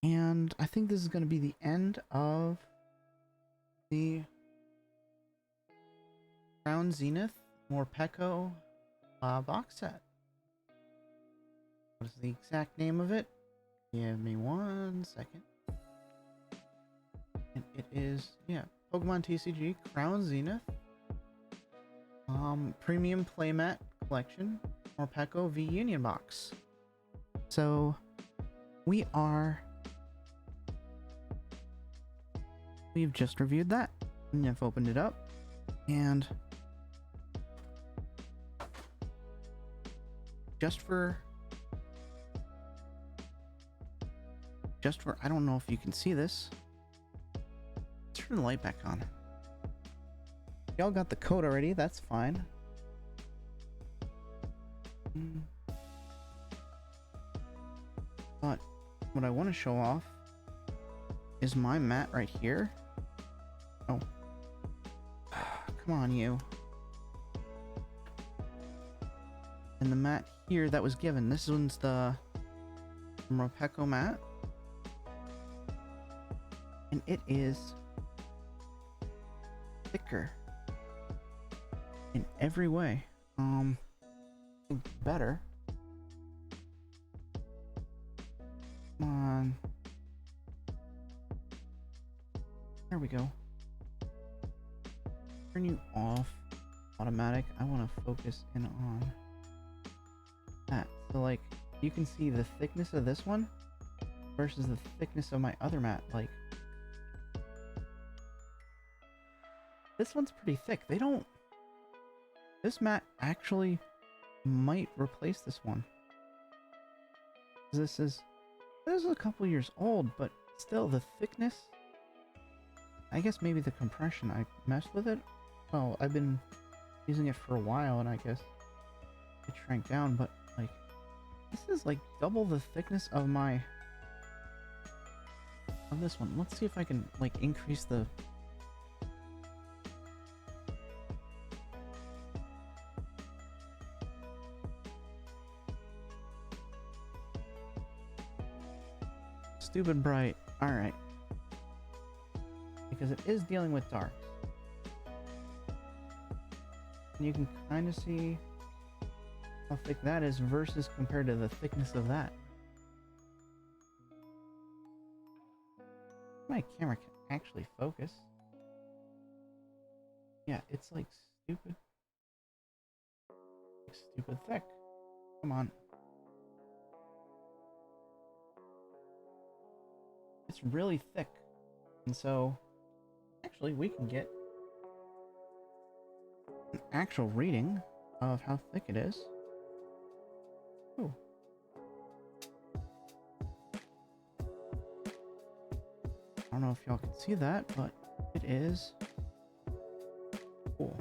[SPEAKER 1] And I think this is going to be the end of the Crown Zenith Morpeko box set. What is the exact name of it? Give me 1 second. And it is, yeah, Pokemon TCG Crown Zenith Premium Playmat Collection Morpeko V Union box. So we've just reviewed that, and I've opened it up, and just for I don't know if you can see this. Turn the light back on. Y'all got the code already, that's fine. But what I want to show off is my mat right here. Oh. Come on, you. And the mat here that was given. This one's the Morpeko mat. And it is thicker in every way. Better. Come on. There we go. Turn you off. Automatic. I want to focus in on that. So like, you can see the thickness of this one versus the thickness of my other mat. Like, this one's pretty thick. This mat actually might replace this one. This is a couple years old, but still the thickness. I guess maybe the compression, I messed with it. Well, I've been using it for a while, and I guess it shrank down, but like, this is like double the thickness of my of this one. Let's see if I can like increase the stupid bright. All right, because it is dealing with dark. And you can kind of see how thick that is versus compared to the thickness of that. My camera can actually focus. Yeah, it's like stupid thick. Come on. It's really thick. And so, actually, we can get an actual reading of how thick it is. Ooh. I don't know if y'all can see that, but it is cool.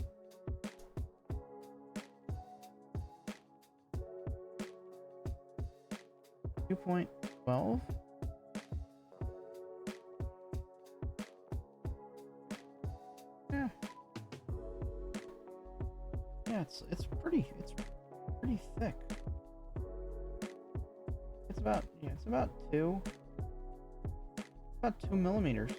[SPEAKER 1] .12. Yeah. Yeah, it's pretty thick. It's about about 2 millimeters.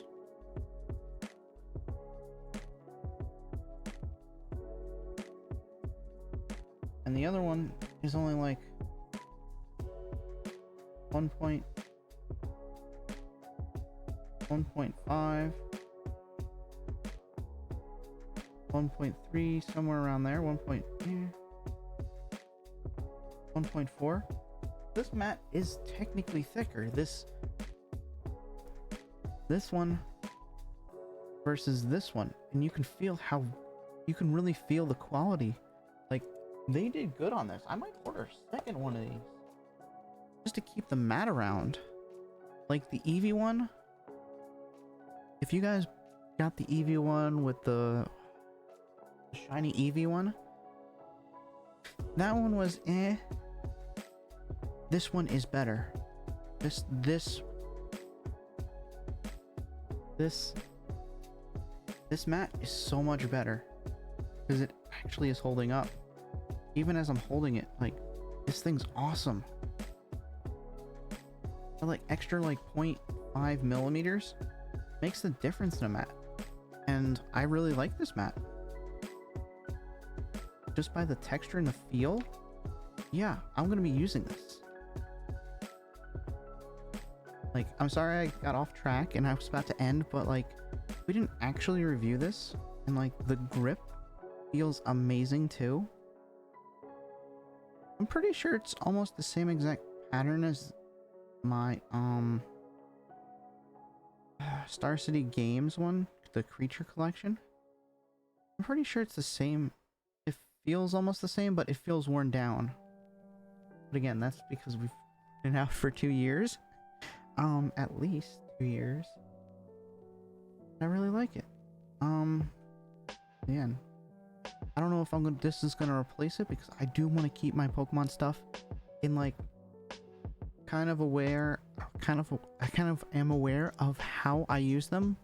[SPEAKER 1] And the other one is only like 1.5, 1.3, somewhere around there. 1.4. This mat is technically thicker. This one versus this one, and you can really feel the quality. Like, they did good on this. I might order a second one of these just to keep the mat around. Like the Eevee one, if you guys got the Eevee one with the shiny Eevee one, that one was eh. This one is better. This mat is so much better because it actually is holding up. Even as I'm holding it, like, this thing's awesome. Like extra like 0.5 millimeters makes the difference in a mat, and I really like this mat just by the texture and the feel. Yeah, I'm gonna be using this. Like, I'm sorry I got off track and I was about to end, but like, we didn't actually review this, and like the grip feels amazing too. I'm pretty sure it's almost the same exact pattern as my Star City Games one, the creature collection. I'm pretty sure it's the same. It feels almost the same, but it feels worn down. But again, that's because we've been out for 2 years. At least 2 years. I really like it. Man, I don't know if this is gonna replace it, because I do want to keep my Pokemon stuff in like I kind of am aware of how I use them,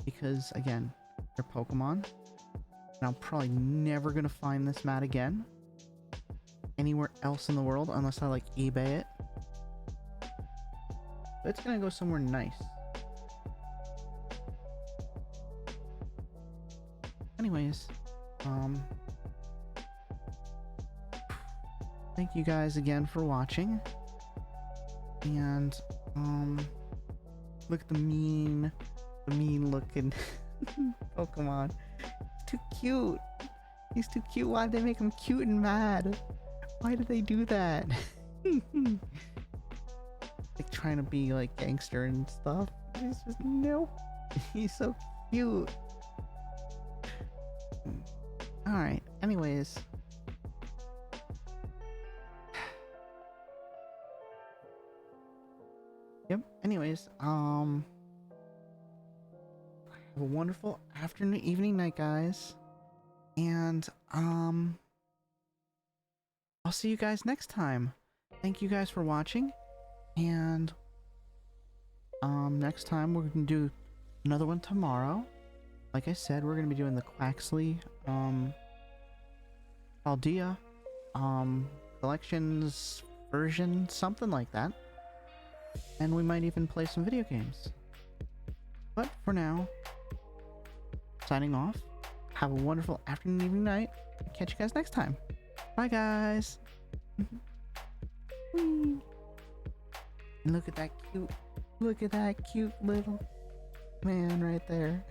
[SPEAKER 1] because again, they're Pokemon, and I'm probably never gonna find this mat again anywhere else in the world unless I like eBay it. But it's gonna go somewhere nice. Anyways, thank you guys again for watching. And look at the mean looking Pokemon. Too cute. He's too cute. Why did they make him cute and mad? Why did they do that? Like trying to be like gangster and stuff. He's just nope. He's so cute. Alright, anyways. Yep, anyways, have a wonderful afternoon, evening, night, guys. And, I'll see you guys next time. Thank you guys for watching, and Next time we're gonna do another one tomorrow. Like I said, we're gonna be doing the Quaxley, Aldea, collections version, something like that. And we might even play some video games. But for now, signing off. Have a wonderful afternoon, evening, night. Catch you guys next time. Bye, guys. Whee. And look at that cute little man right there.